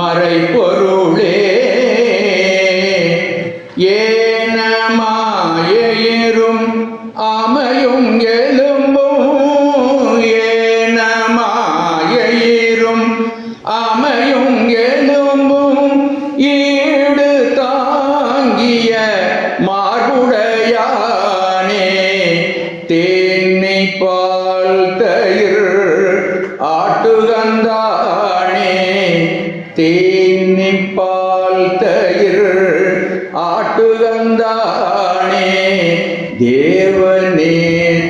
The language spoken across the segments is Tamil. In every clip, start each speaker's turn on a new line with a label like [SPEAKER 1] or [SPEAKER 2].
[SPEAKER 1] மறைபொருளே ஏன மாயையிரும் அமையும் எலும்பும் ஏன மாயையிரும் அமையும் எலும்பும் ஈடு தாங்கிய மார்புடையானே தேனை பால் தயிர் ஆட்டுகந்தானே தேனை பால் தயிர் ஆட்டுகந்தானே தேவனே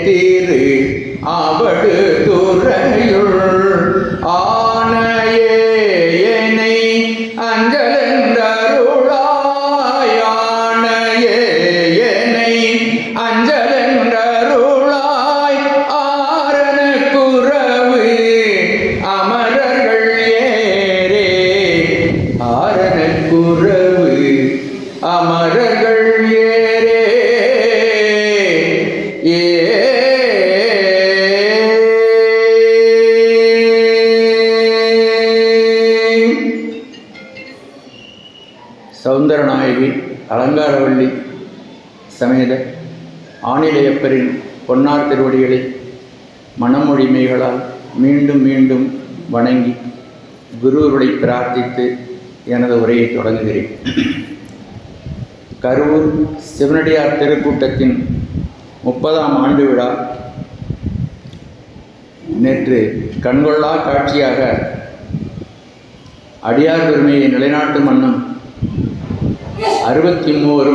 [SPEAKER 1] திரு அவடு துறையுள் ஆனையே என்னை அஞ்சலென்றருளாய் ஆனையே என்னை அஞ்சலென்றருளாய் ஆரண குறவு அமரர்கள் ஏரே ஆரண குறவு அமரர்கள் ஏரே ஏ சௌந்தரநாயகி அலங்காரவள்ளி சமேத ஆணிலையப்பரின் பொன்னார் திருவடிகளை மனமொழிமைகளால் மீண்டும் மீண்டும் வணங்கி குருவருடைய பிரார்த்தித்து எனது உரையை தொடங்குகிறேன். கரூர் சிவனடியார் திருக்கூட்டத்தின் 30ஆம் ஆண்டு விழா நேற்று கண்கொள்ளா காட்சியாக அடியார் பெருமையை நிலைநாட்டும் வண்ணம் 63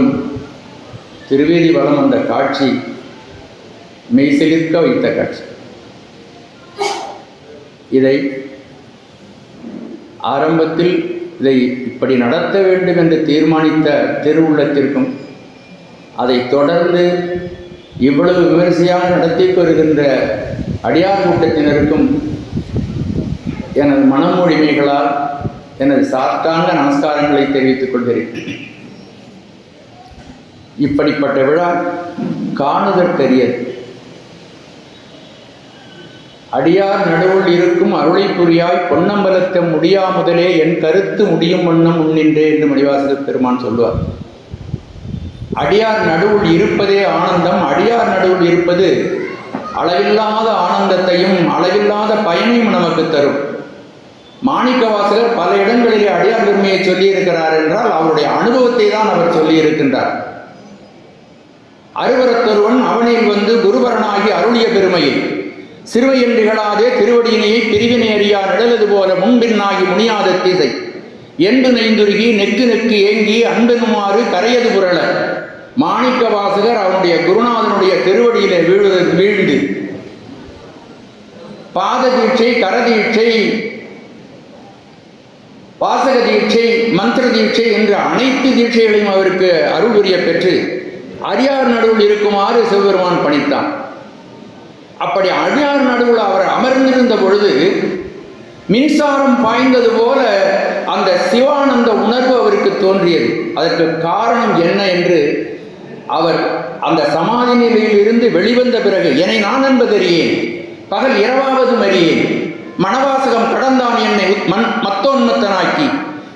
[SPEAKER 1] திருவேதி வலம் வந்த காட்சி மெய்சிலிர்க்க வைத்த காட்சி. இதை ஆரம்பத்தில் இதை இப்படி நடத்த வேண்டும் என்று தீர்மானித்த திருவுள்ளத்திற்கும் அதை தொடர்ந்து இவ்வளவு விமரிசையாக நடத்தி வருகின்ற அடியார் கூட்டத்தினருக்கும் எனது மனமொழிமைகளால் எனது சாஷ்டாங்க நமஸ்காரங்களை தெரிவித்துக் கொள்கிறேன். இப்படிப்பட்ட விழா காணுதற்கரியது. அடியார் நடுவுள் இருக்கும் அருளை புரியாய் பொன்னம்பலத்த முடியா முதலே என் கருத்து முடியும் வண்ணம் முன்னின்றே என்று மணிவாசக பெருமான் சொல்லுவார். அடியார் நடுவுள் இருப்பதே ஆனந்தம். அடியார் நடுவுள் இருப்பது அளவில்லாத ஆனந்தத்தையும் அளவில்லாத பயனையும் நமக்கு தரும். மாணிக்க வாசகர் பல இடங்களிலே அடியார் பெருமையை சொல்லியிருக்கிறார் என்றால் அவருடைய அனுபவத்தை தான் அவர் சொல்லியிருக்கின்றார். அருவரத்தொருவன் அவனில் வந்து குருபரனாகி அருளிய பெருமையை சிறுவையில் நிகழாதே திருவடியினையை பிரிவினை அறியா நிழலது போல முன்பின்னாகி முனியாத திசை என்று நெய்ந்துருகி நெக்கு நெக்கு ஏங்கி அன்பெனுமாறு கரையது புரள மாணிக்க வாசகர் அவனுடைய குருநாதனுடைய திருவடியிலே வீழ்ந்து பாத தீட்சை, கரதீட்சை, வாசக தீட்சை, மந்திர தீட்சை என்ற அனைத்து தீட்சைகளையும் அவருக்கு அருள் புரிய பெற்று அடியார் நடுவில் இருக்குமாறு சிவபெருமான் பணித்தான். அப்படி அடியார் நடுவில் அவர் அமர்ந்திருந்த பொழுது மின்சாரம் பாய்ந்தது போல அந்த சிவானந்த உணர்வு அவருக்கு தோன்றியது. அதற்கு காரணம் என்ன என்று அவர் அந்த சமாதி நிலையில் இருந்து வெளிவந்த பிறகு என்னை நான் என்பதறியேன், பகல் இரவாவதும் அறியேன், மணவாசகம் கடந்தான் என்னை மத்தோன்மத்தனாக்கி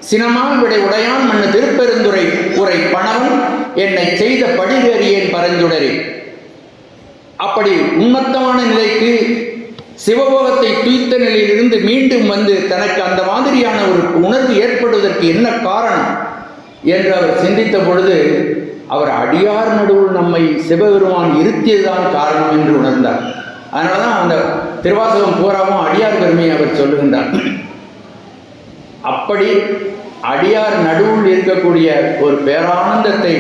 [SPEAKER 1] சினமால் விடை உடையான் மண்ணு திருப்பெருந்துரை உரை பணவன் என்னை செய்த படிது அறியேன் பரஞ்சுடரே. அப்படி உண்மத்தமான நிலைக்கு சிவபோகத்தை துய்த்த நிலையிலிருந்து மீண்டும் வந்து தனக்கு அந்த மாதிரியான ஒரு உணர்வு ஏற்படுவதற்கு என்ன காரணம் என்று அவர் சிந்தித்த பொழுது அவர் அடியார் நடுவில் நம்மை சிவபெருமான் இருத்தியதுதான் காரணம் என்று உணர்ந்தார். அதனால தான் அந்த திருவாசகம் பூராவும் அடியார் பெருமையை அவர் சொல்லுகின்றார். அப்படி அடியார் நடுவில் இருக்கக்கூடிய ஒரு பேரானந்தத்தை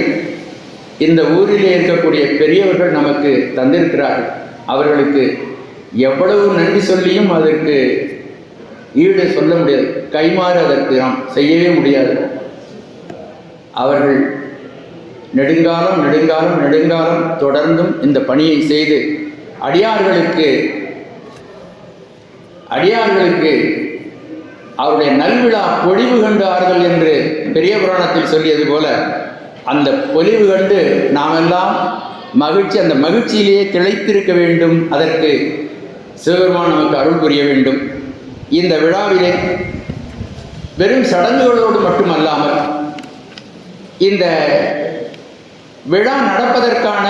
[SPEAKER 1] இந்த ஊரிலே இருக்கக்கூடிய பெரியவர்கள் நமக்கு தந்திருக்கிறார்கள். அவர்களுக்கு எவ்வளவு நன்றி சொல்லியும் அதற்கு ஈடு சொல்ல முடியாது, கைமாறு அதற்கு நாம் செய்யவே முடியாது. அவர்கள் நெடுங்காலம் நெடுங்காலம் நெடுங்காலம் தொடர்ந்தும் இந்த பணியை செய்து அடியார்களுக்கு அவருடைய நல்விழா பொழிவு கண்டார்கள் என்று பெரிய புராணத்தில் சொல்லியது போல அந்த பொலிவு கண்டு நாமெல்லாம் மகிழ்ச்சி, அந்த மகிழ்ச்சியிலேயே திளைத்திருக்க வேண்டும். அதற்கு சிவபெருமான் நமக்கு அருள் புரிய வேண்டும். இந்த விழாவிலே வெறும் சடங்குகளோடு மட்டுமல்லாமல் இந்த விழா நடப்பதற்கான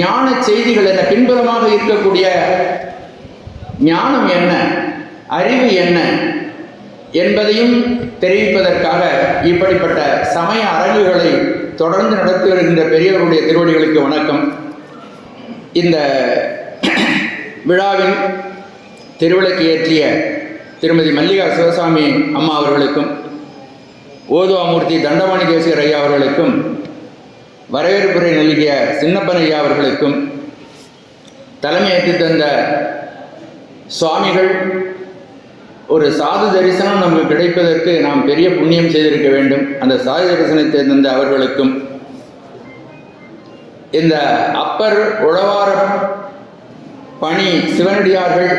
[SPEAKER 1] ஞான செய்திகள் என்ன, பின்புலமாக இருக்கக்கூடிய ஞானம் என்ன, அறிவு என்ன என்பதையும் தெரிவிப்பதற்காக இப்படிப்பட்ட சமய அரங்குகளை தொடர்ந்து நடத்தி வருகின்ற பெரியவர்களுடைய திருவடிகளுக்கு வணக்கம். இந்த விழாவில் திருவிளக்கு ஏற்றிய திருமதி மல்லிகா சிவசாமி அம்மா அவர்களுக்கும், ஓதுவாமூர்த்தி தண்டபாணி தேசிகர் ஐயா அவர்களுக்கும், வரவேற்புரை நல்கிய சின்னப்பன் ஐயா அவர்களுக்கும், தலைமையேற்று தந்த சுவாமிகள், ஒரு சாது தரிசனம் நமக்கு கிடைப்பதற்கு நாம் பெரிய புண்ணியம் செய்திருக்க வேண்டும். அந்த சாது தரிசனத்தை தந்த அவர்களுக்கும், இந்த அப்பர் உழவார பணி சிவனடியார்கள்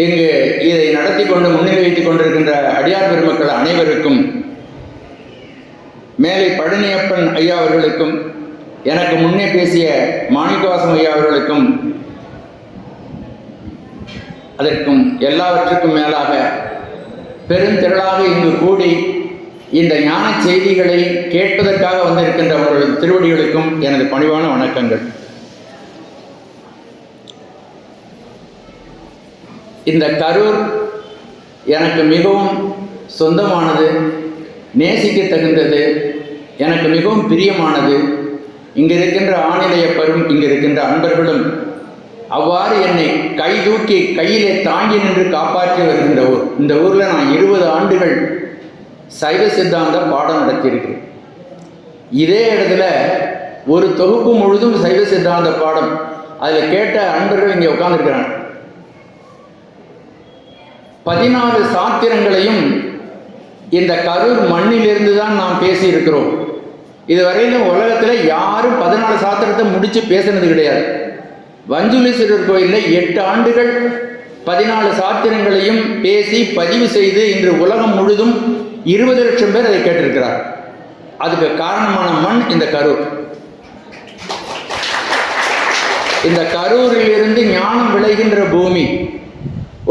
[SPEAKER 1] இங்கு இதை நடத்தி கொண்டு முன்னிலை வைத்துக் கொண்டிருக்கின்ற அடியார் பெருமக்கள் அனைவருக்கும், மேலை பழனியப்பன் ஐயா அவர்களுக்கும், எனக்கு முன்னே பேசிய மாணிக்கவாசம் ஐயா அவர்களுக்கும், அதற்கும் எல்லாவற்றுக்கும் மேலாக பெருந்திரளாக இங்கு கூடி இந்த ஞான செய்திகளை கேட்பதற்காக வந்திருக்கின்ற அவர்கள் திருவடிகளுக்கும் எனது பணிவான வணக்கங்கள். இந்த கரூர் எனக்கு மிகவும் சொந்தமானது, நேசிக்க தகுந்தது, எனக்கு மிகவும் பிரியமானது. இங்கு இருக்கின்ற ஆணிலையப்பரும் இங்கு இருக்கின்ற அன்பர்களும் அவ்வாறு என்னை கை தூக்கி கையிலே தாங்கி நின்று காப்பாற்றி வருகின்ற ஊர். இந்த ஊரில் நான் 20 ஆண்டுகள் சைவ சித்தாந்த பாடம் நடத்தியிருக்கிறேன். இதே இடத்துல ஒரு தொகுப்பு முழுதும் சைவ சித்தாந்த பாடம், அதில் கேட்ட அன்பர்கள் இங்கே உட்கார்ந்துருக்கிறாங்க. 14 சாத்திரங்களையும் இந்த கரூர் மண்ணிலிருந்து தான் நாம் பேசியிருக்கிறோம். இதுவரையிலும் உலகத்தில் யாரும் 14 சாத்திரத்தை முடித்து பேசினது கிடையாது. வஞ்சுலீஸ்வரர் கோயிலில் 8 ஆண்டுகள் 14 சாத்திரங்களையும் பேசி பதிவு செய்து இன்று உலகம் முழுதும் 20 லட்சம் பேர் அதை கேட்டிருக்கிறார். அதுக்கு காரணமான மண் இந்த கரூர். இந்த கரூரில் இருந்து ஞானம் விளைகின்ற பூமி.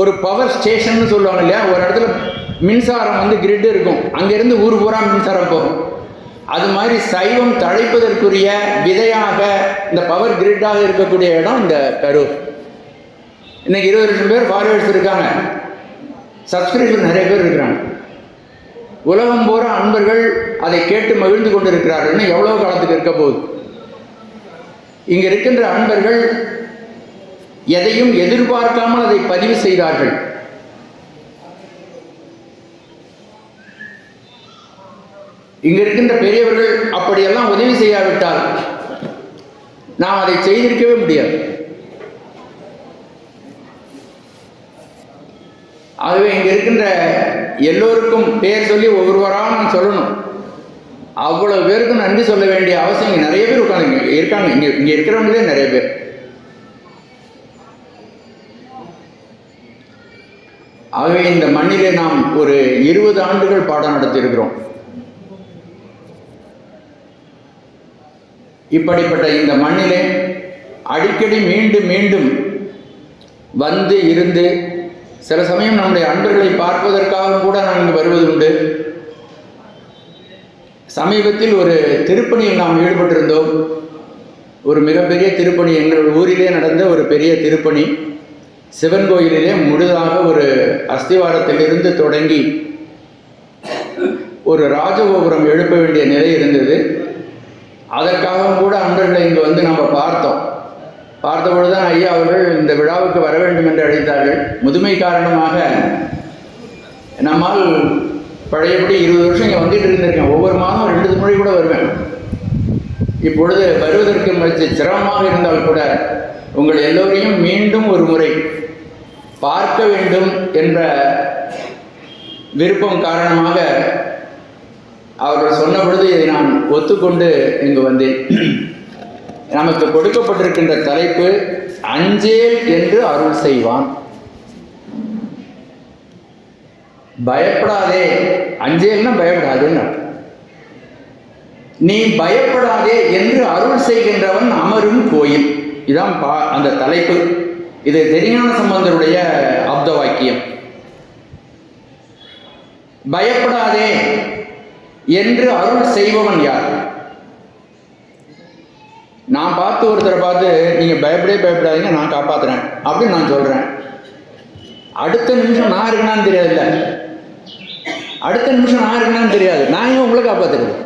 [SPEAKER 1] ஒரு பவர் ஸ்டேஷன் சொல்லுவாங்க இல்லையா, ஒரு இடத்துல மின்சாரம் கிரிட் இருக்கும், அங்கிருந்து ஊர் பூரா மின்சாரம் போகும். அது மாதிரி சைவம் தழைப்பதற்குரிய விதையாக இந்த பவர் கிரிட்டாக இருக்கக்கூடிய இடம் இந்த கரூர். இன்னைக்கு 20 லட்சம் பேர் ஃபாலோவர்ஸ் இருக்காங்க, சப்ஸ்கிரிப்ஷன் நிறைய பேர் இருக்கிறாங்க. உலகம் போற அன்பர்கள் அதை கேட்டு மகிழ்ந்து கொண்டு இருக்கிறார்கள். எவ்வளவு காலத்துக்கு இருக்க போகுது? இங்க இருக்கின்ற அன்பர்கள் எதையும் எதிர்பார்க்காமல் அதை பதிவு செய்தார்கள். இங்க இருக்கின்ற பெரியவர்கள் அப்படியெல்லாம் உதவி செய்யாவிட்டால் நாம் அதை செய்திருக்கவே முடியாது. ஆகவே இங்க இருக்கின்ற எல்லோருக்கும் பேர் சொல்லி ஒவ்வொருவராக நான் சொல்லணும். அவ்வளவு பேருக்கும் நன்றி சொல்ல வேண்டிய அவசியம். இங்க நிறைய பேர் உட்காந்து இருக்காங்க. இங்க இருக்கிறவங்களே நிறைய பேர். ஆகவே இந்த மண்ணிலே நாம் ஒரு 20 ஆண்டுகள் பாடம் நடத்தி இருக்கிறோம். இப்படிப்பட்ட இந்த மண்ணிலே அடிக்கடி மீண்டும் மீண்டும் வந்து இருந்து, சில சமயம் நம்முடைய அன்பர்களை பார்ப்பதற்காக கூட நான் இங்கு வருவது உண்டு. சமீபத்தில் ஒரு திருப்பணியில் நாம் ஈடுபட்டிருந்தோம். ஒரு மிகப்பெரிய திருப்பணி, எங்கள் ஊரிலே நடந்த ஒரு பெரிய திருப்பணி. சிவன் கோயிலிலே முழுதாக ஒரு அஸ்திவாரத்திலிருந்து தொடங்கி ஒரு ராஜகோபுரம் எழுப்ப வேண்டிய நிலை இருந்தது. அதற்காக கூட அன்பர்களை இங்கு நம்ம பார்த்தோம். பார்த்தபொழுதுதான் ஐயா அவர்கள் இந்த விழாவுக்கு வர வேண்டும் என்று அழைத்தார்கள். முதுமை காரணமாக நம்மால் பழையபடி 20 வருஷம் இங்கே வந்துட்டு இருந்திருக்கேன். ஒவ்வொரு மாதம் 2 முறை கூட வருவேன். இப்பொழுது வருவதற்கு சிரமமாக இருந்தால் கூட உங்கள் எல்லோரையும் மீண்டும் ஒரு முறை பார்க்க வேண்டும் என்ற விருப்பம் காரணமாக அவர்கள் சொன்ன பொழுது இதை நான் ஒத்துக்கொண்டு இங்கு வந்தேன். நமக்கு கொடுக்கப்பட்டிருக்கின்ற தலைப்பு அஞ்சேல் என்று அருள் செய்வான். பயப்படாதே, அஞ்சேல்னா பயப்படாதேன்னு. நீ பயப்படாதே என்று அருள் செய்கின்றவன் அமரும் கோயில். இதான் அந்த தலைப்பு. இது திருஞான சம்பந்தருடைய ஆப்த வாக்கியம். பயப்படாதே என்று அருள் செய்பவன் யார்? நான் பார்த்து ஒருத்தரை பார்த்து நீங்கள் பயப்படாதீங்க நான் காப்பாற்றுறேன் அப்படின்னு நான் சொல்கிறேன். அடுத்த நிமிஷம் நான் இருக்கணும்னு தெரியாதுல்ல, அடுத்த நிமிஷம் நான் இருக்கணும்னு தெரியாது, நான் ஏன் உங்களை காப்பாற்றுறது?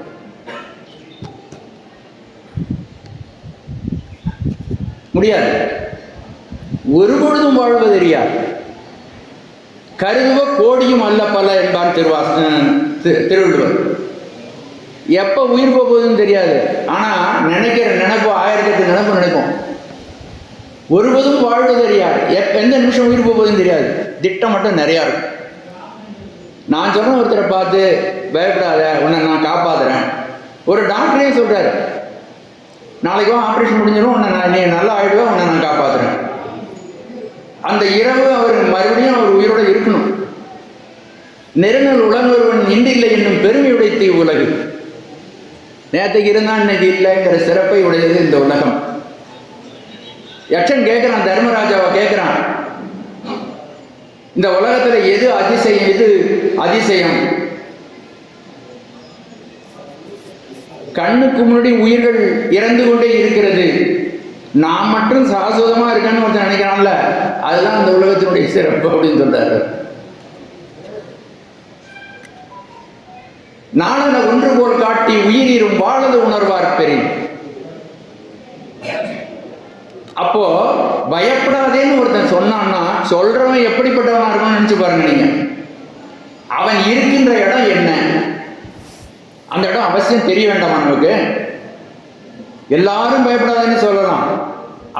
[SPEAKER 1] முடியாது. ஒருபொழுதும் வாழ்வதறியார் கருதுவ கோடியும் அல்ல பல என்பான் திருவள்ளுவர். எப்போ உயிர் போகுதுன்னு தெரியாது, ஆனால் நினைக்கிற நினைப்பு 1008 நினைப்பு நினைப்போம். ஒருவதும் வாழ்வதறியார் எந்த நிமிஷம் உயிர் போகுதுன்னு தெரியாது, திட்டம் மட்டும் நிறையா இருக்கும். நான் சொல்கிறேன் ஒருத்தரை பார்த்து பயப்படாத உன்னை நான் காப்பாற்றுறேன். ஒரு டாக்டரே சொல்கிறாரு நாளைக்கும் ஆப்ரேஷன் முடிஞ்சிடும், நீ நல்லா ஆகிடுவேன், உன்னை நான் காப்பாற்றுறேன். அந்த இரவு அவர் மறுபடியும் அவர் உயிரோடு இருக்கணும். நெருநல் உலகொருவன் இன்றில்லை என்னும் பெருமை உடைத்து உலகு. நேற்றுக்கு இருந்தால் இன்னைக்கு இல்லைங்கிற சிறப்பை உடையது இந்த உலகம். யக்ஷன் கேட்குறான், தர்மராஜாவை கேட்குறான், இந்த உலகத்தில் எது அதிசயம், எது அதிசயம்? கண்ணுக்கு முன்னாடி உயிர்கள் இறந்து கொண்டே இருக்கிறது, நான் மட்டும் சாஸ்வதமாக இருக்கேன்னு ஒருத்தர் நினைக்கிறான்ல, அதுதான் இந்த உலகத்தினுடைய சிறப்பு அப்படின்னு சொல்றாரு. நாளன ஒன்று போல் காட்டி உயிரிரும் வாழது உணர்வார் பெரின். அப்போ பயப்படாதேன்னு ஒருத்தன் சொன்னான்னா சொல்றவன் எப்படிப்பட்டவனா இருக்கும்னு நினைச்சு பாருங்க நீங்க. அவன் இருக்கின்ற இடம் என்ன, அந்த இடம் அவசியம் தெரிய வேண்டாமா நமக்கு? எல்லாரும் பயப்படாதேன்னு சொல்லலாம்,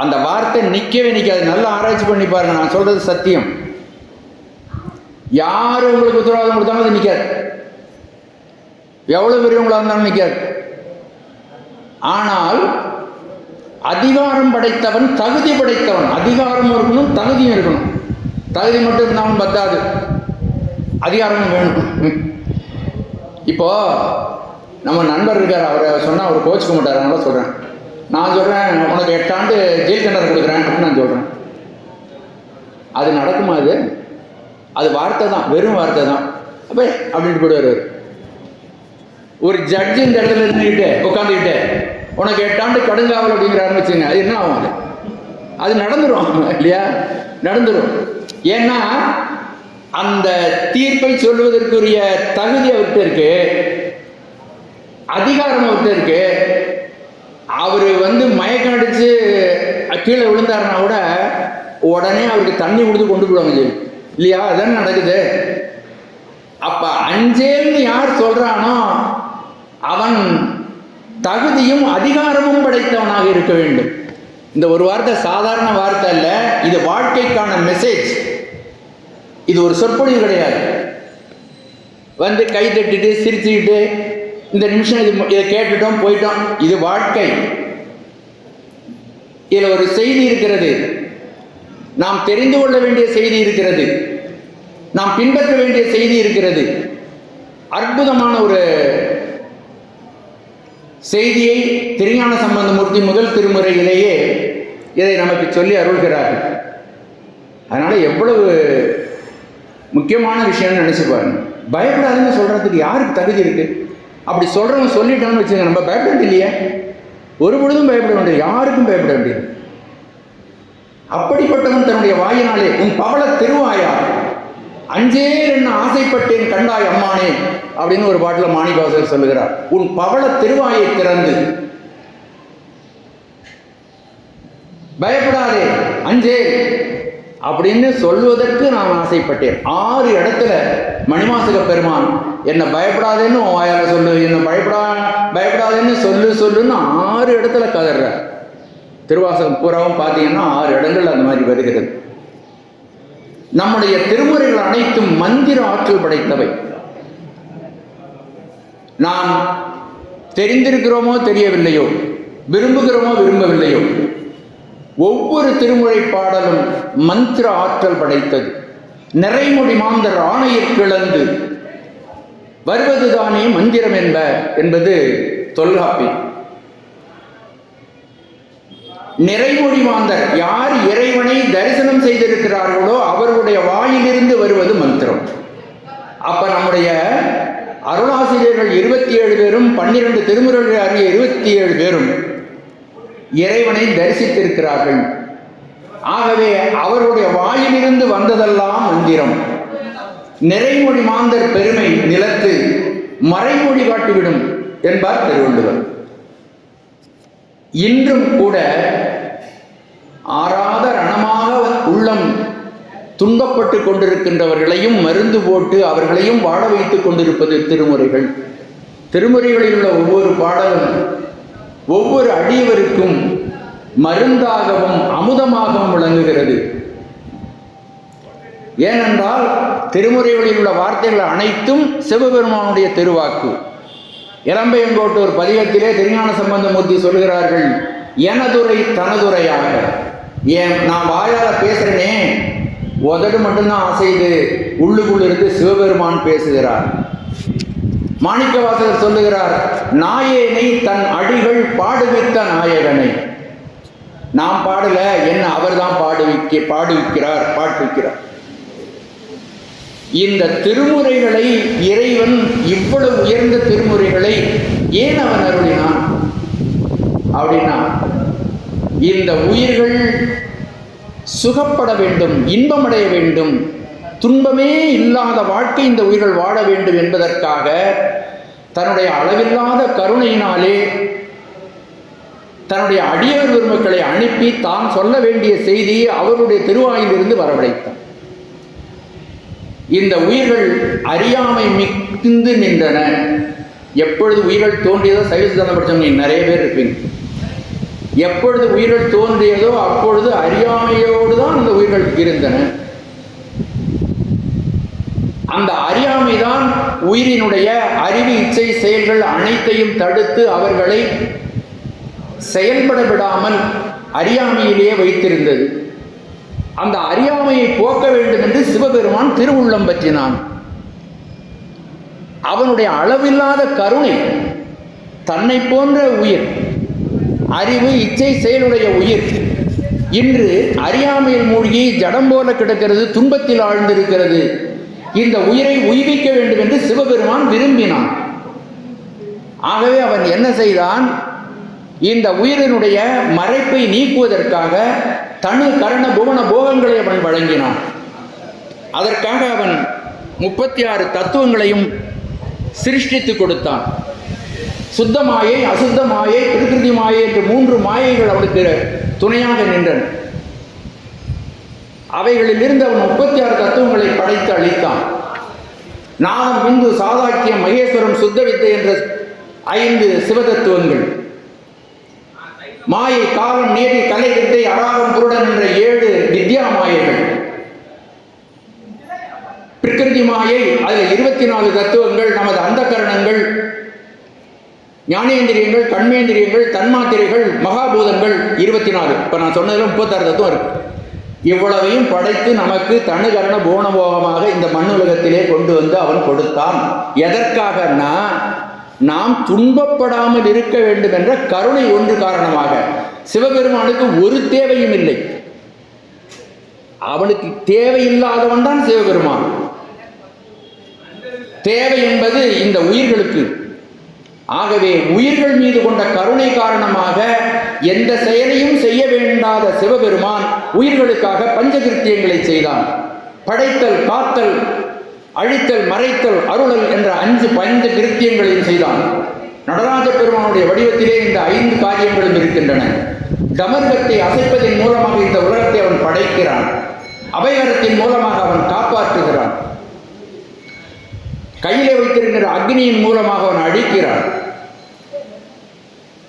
[SPEAKER 1] அந்த வார்த்தை நிற்கவே நிற்காது. நல்லா ஆராய்ச்சி பண்ணி பாருங்க, நான் சொல்றது சத்தியம். யாரும் உங்களுக்கு உத்தரவாதம் கொடுத்தாலும் அது நிற்காது, எவ்வளவு பெரியவங்களா இருந்தாலும் நிற்காது. ஆனால் அதிகாரம் படைத்தவன், தகுதி படைத்தவன், அதிகாரம் இருக்கணும், தகுதியும் இருக்கணும். தகுதி மட்டும் இருந்தாலும் பத்தாது, அதிகாரமும் வேணும். இப்போ நம்ம நண்பர் இருக்கார், அவரை சொன்னால் அவர் கோச்சிக்க மாட்டார், அதனால சொல்கிறேன். நான் சொல்கிறேன் உனக்கு 8 ஆண்டு ஜெயில் தண்டனை கொடுக்குறேன் அப்படின்னு நான் சொல்கிறேன். அது நடக்குமா? அது வார்த்தை தான், வெறும் வார்த்தை தான். அப்போ அப்படின்ட்டு போடுவார். ஒரு ஜட்ஜு இந்த இடத்துல இருந்துக்கிட்டு உட்காந்துக்கிட்டு உனக்கு 8 ஆண்டு கடுங்காவல் அப்படிங்கிறாருன்னு வச்சுங்க, அது என்ன ஆகும்? அது நடந்துடும் இல்லையா? நடந்துடும். ஏன்னா அந்த தீர்ப்பை சொல்வதற்குரிய தகுதி அவர்கிட்ட இருக்கு, அதிகாரம் அவர்கிட்ட இருக்கு. அவர் மயக்கம் அடிச்சு கீழே விழுந்தாருன்னா கூட உடனே அவருக்கு தண்ணி கொடுத்து கொண்டு போடுவாங்க இல்லையா? அதான் நடக்குது. அப்ப அஞ்சேல்னு யார் சொல்றானோ அவன் தகுதியும் அதிகாரமும் படைத்தவனாக இருக்க வேண்டும். இந்த ஒரு வார்த்தை சாதாரண வார்த்தை அல்ல, இது வாழ்க்கைக்கான மெசேஜ். இது ஒரு சொற்பொழிவு கிடையாது. கை தட்டிட்டு சிரிச்சுக்கிட்டு இந்த நிமிஷம் இதை கேட்டுட்டோம் போயிட்டோம். இது வாழ்க்கை. இதில் ஒரு செய்தி இருக்கிறது, நாம் தெரிந்து கொள்ள வேண்டிய செய்தி இருக்கிறது, நாம் பின்பற்ற வேண்டிய செய்தி இருக்கிறது. அற்புதமான ஒரு செய்தியை திருஞான சம்பந்தமூர்த்தி முதல் திருமுறையிலேயே இதை நமக்கு சொல்லி அருள்கிறார்கள். அதனால எவ்வளவு முக்கியமான விஷயம்னு நினைச்சு பாருங்க. பயப்படாதுன்னு சொல்றதுக்கு யாருக்கு தகுதி இருக்கு? அப்படி சொல்றவங்க சொல்லிட்டோம்னு வச்சுங்க, நம்ம பயப்பட வேண்டிய, ஒரு பொழுதும் பயப்பட வேண்டியது, யாருக்கும் பயப்பட வேண்டியது. அப்படிப்பட்டவன் தன்னுடைய வாயினாலே உன் பவள திருவாயா அஞ்சேல் என்ன ஆசைப்பட்டேன் கண்டாய் அம்மானே அப்படின்னு ஒரு பாட்டில் மாணிக்கவாசகர் சொல்லுகிறார். உன் பவள திருவாயை திறந்து பயப்படாதே அஞ்சே அப்படின்னு சொல்வதற்கு நான் ஆசைப்பட்டேன். 6 இடத்துல மணிவாசக பெருமான் என்னை பயப்படாதேன்னு வாயால சொல்லு, என்னை பயப்படாதேன்னு சொல்லுன்னு 6 இடத்துல கதற. திருவாசகம் பூராவும் பார்த்தீங்கன்னா 6 இடங்கள் அந்த மாதிரி வருகிறது. நம்முடைய திருமுறைகள் அனைத்தும் மந்திர ஆற்றல் படைத்தவை. நாம் தெரிந்திருக்கிறோமோ தெரியவில்லையோ, விரும்புகிறோமோ விரும்பவில்லையோ, ஒவ்வொரு திருமுறை பாடலும் மந்திர ஆற்றல் படைத்தது. நிறைமொழி மாந்தர் ஆணையிற் கிளந்து வருவதுதானே மந்திரம் என்பது தொல்காப்பி. நிறைமொழி மாந்தர் யார் இறைவனை தரிசனம் செய்திருக்கிறார்களோ அவர்களுடைய வாயிலிருந்து வருவது மந்திரம். அப்ப நம்முடைய அருளாசிரியர்கள் 27 பேரும் 12 திருமுறைகளை அறிய 27 பேரும் இறைவனை தரிசித்திருக்கிறார்கள். ஆகவே அவருடைய வாயிலிருந்து வந்ததெல்லாம் மந்திரம். நிறைமொழி மாந்தர் பெருமை நிலத்து மறைமொழி காட்டிவிடும் என்பார் திருவள்ளுவர். இன்றும் கூட ஆறாத ரணமாக உள்ளம் துன்பப்பட்டு கொண்டிருக்கின்றவர்களையும் மருந்து போட்டு அவர்களையும் வாழ வைத்துக் கொண்டிருப்பது திருமுறைகள். திருமுறைகளில் உள்ள ஒவ்வொரு பாடலும் ஒவ்வொரு அடியவருக்கும் மருந்தாகவும் அமுதமாகவும் விளங்குகிறது. ஏனென்றால் திருமுறைகளில் உள்ள வார்த்தைகள் அனைத்தும் சிவபெருமானுடைய திருவாக்கு. இளம்பையங்கோட்டூர் பதிகத்திலே திருஞான சம்பந்தமூர்த்தி சொல்கிறார்கள், எனதுரை தனதுரையாக. ஏன் நான் வாயால பேசுறேனே, உதடு மட்டும்தான் அசைது, உள்ளுக்குள் இருந்து சிவபெருமான் பேசுகிறார். மாணிக்கவாசகர் சொல்லுகிறார், நாயேனை தன் அடிகள் பாடுவித்த நாயகனை. நாம் பாடல, என்ன அவர் தான் பாடுவிக்கிறார். இந்த திருமுறைகளை இறைவன் இவ்வளவு உயர்ந்த திருமுறைகளை ஏன் அவன் அருளினான் அப்படின்னா, இந்த உயிர்கள் சுகப்பட வேண்டும், இன்பமடைய வேண்டும், துன்பமே இல்லாத வாழ்க்கை இந்த உயிர்கள் வாழ வேண்டும் என்பதற்காக தன்னுடைய அளவில்லாத கருணையினாலே தன்னுடைய அடியவர் பெருமக்களை அனுப்பி தான் சொல்ல வேண்டிய செய்தியை அவருடைய திருவாயிலிருந்து வரவழைத்தார். இந்த உயிர்கள் அறியாமை மிகுந்து நின்றன. எப்பொழுது உயிர்கள் தோன்றியதோ, சைவ சித்தாந்தம் படித்தவங்க நிறைய பேர் இருப்பீங்க, எப்பொழுது உயிர்கள் தோன்றியதோ அப்பொழுது அறியாமையோடு தான் இந்த உயிர்கள் இருந்தன. அந்த அறியாமைதான் உயிரினுடைய அறிவு இச்சை செயல்கள் அனைத்தையும் தடுத்து அவர்களை செயல்பட விடாமல் அறியாமையிலேயே வைத்திருந்தது. அந்த அறியாமையை போக்க வேண்டும் என்று சிவபெருமான் திருவுள்ளம் பற்றினான். அவனுடைய அளவில்லாத கருணை, தன்னை போன்ற உயிர், அறிவு இச்சை செயலுடைய உயிர் இன்று அறியாமையில் மூழ்கி ஜடம் போல கிடக்கிறது, துன்பத்தில் ஆழ்ந்திருக்கிறது. இந்த உயிரை உய்விக்க வேண்டும் என்று சிவபெருமான் விரும்பினான். ஆகவே அவன் என்ன செய்தான், இந்த உயிரினுடைய மறைப்பை நீக்குவதற்காக தனு கரண புவன போகங்களை அவன் வழங்கினான். அதற்காக அவன் 36 தத்துவங்களையும் சிருஷ்டித்து கொடுத்தான். சுத்த மாயை, அசுத்த மாயை, பிரகிருதி மாயை என்று 3 மாயைகள் அவனுக்கு துணையாக நின்றன. அவைகளில் இருந்து அவன் 36 தத்துவங்களை படைத்து அளித்தான். நாதம், பிந்து, சாதாக்கியம், மகேஸ்வரம், சுத்த வித்தை என்ற 5 சிவதத்துவங்கள், மாயை, காலம், நீதி, கலை, வித்தை, அராகம், புருடன் என்ற 7 வித்யா மாயைகள், பிரகிருதி மாயை, அதில் 24 தத்துவங்கள், நமது அந்த கரணங்கள், ஞானேந்திரியங்கள், கண்மேந்திரியங்கள், தன்மாத்திரைகள், மகாபூதங்கள் 24. இப்போ நான் சொன்னதில் 36 தத்துவம் இருக்கு. இவ்வளவையும் படைத்து நமக்கு தனுகரண போனபோகமாக இந்த மண்ணுலகத்திலே கொண்டு வந்து அவன் கொடுத்தான். எதற்காகனா, நாம் துன்பப்படாமல் இருக்க வேண்டும் என்ற கருணை ஒன்று காரணமாக. சிவபெருமானுக்கு ஒரு தேவையும் இல்லை. அவனுக்கு தேவையில்லாதவன் தான் சிவபெருமான். தேவை என்பது இந்த உயிர்களுக்கு. ஆகவே உயிர்கள் மீது கொண்ட கருணை காரணமாக எந்த செயலையும் செய்ய வேண்டாத சிவபெருமான் உயிர்களுக்காக பஞ்சகிருத்தியங்களை செய்தான். படைத்தல், காத்தல், அழித்தல், மறைத்தல், அருளல் என்ற 5 பஞ்சகிருத்தியங்களையும் செய்தான். நடராஜ பெருமானுடைய வடிவத்திலே இந்த 5 காரியங்களும் இருக்கின்றன. தமர்கத்தை அசைப்பதன் மூலமாக இந்த உலகத்தை அவன் படைக்கிறான். அபயகரத்தின் மூலமாக அவன் காப்பாற்றுகிறான். கையிலே வைத்திருக்கிற அக்னியின் மூலமாக அவன் அழிக்கிறான்.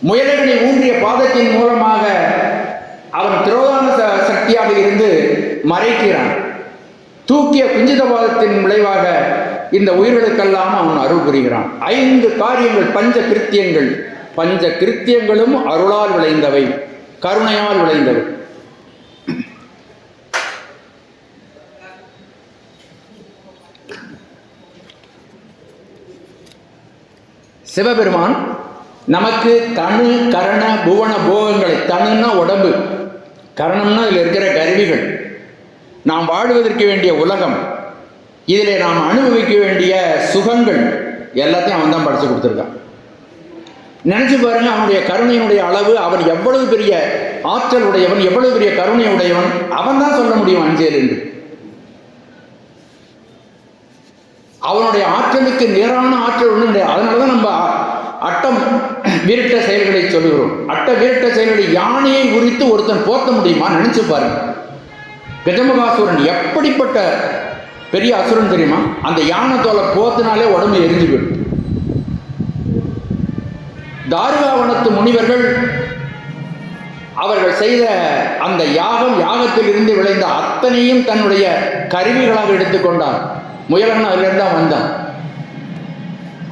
[SPEAKER 1] முயலகனை ஊன்றிய பாதத்தின் மூலமாக அவன் திரோதான சக்தியாக இருந்து மறைக்கிறான். தூக்கிய குஞ்சித பாதத்தின் விளைவாக இந்த உயிர்களுக்கெல்லாம் அவன் அருள் புரிகிறான். 5 காரியங்கள், பஞ்ச கிருத்தியங்கள். பஞ்ச கிருத்தியங்களும் அருளால் விளைந்தவை, கருணையால் விளைந்தவை. சிவபெருமான் நமக்கு தனு கரண புவன போகங்களை, தனுன்னா உடம்பு, கரணம்னா அதில் இருக்கிற கருவிகள், நாம் வாழ்வதற்கு வேண்டிய உலகம், இதில் நாம் அனுபவிக்க வேண்டிய சுகங்கள் எல்லாத்தையும் அவன் தான் படைச்சு கொடுத்துருக்கான். நினைச்சு பாருங்க, அவனுடைய கருணையினுடைய அளவு, அவன் எவ்வளவு பெரிய ஆற்றல் உடையவன், எவ்வளவு பெரிய கருணை உடையவன். அவன் தான் சொல்ல முடியும் அஞ்சேல் என்று. அவனுடைய ஆற்றலுக்கு நேரான ஆற்றல் ஒன்றும் கிடையாது. அதனாலதான் நம்ம அட்டம் வீரட்ட செயல்களை சொல்லுகிறோம். அட்ட வீரட்ட செயல்களை யானையை உரித்து ஒருத்தன் போத்த முடியுமா? நினைச்சு பாருங்க. கஜமுகாசுரன் எப்படிப்பட்ட பெரிய அசுரன் தெரியுமா? அந்த யானை தோலை போத்தினாலே உடம்பு எரிஞ்சு போயிடும். தாருகாவனத்து முனிவர்கள் அவர்கள் செய்த அந்த யாகத்தில் இருந்து விளைந்த அத்தனையும் தன்னுடைய கருவிகளாக எடுத்துக்கொண்டார். முயலன் அதிலிருந்து தான் வந்தான்,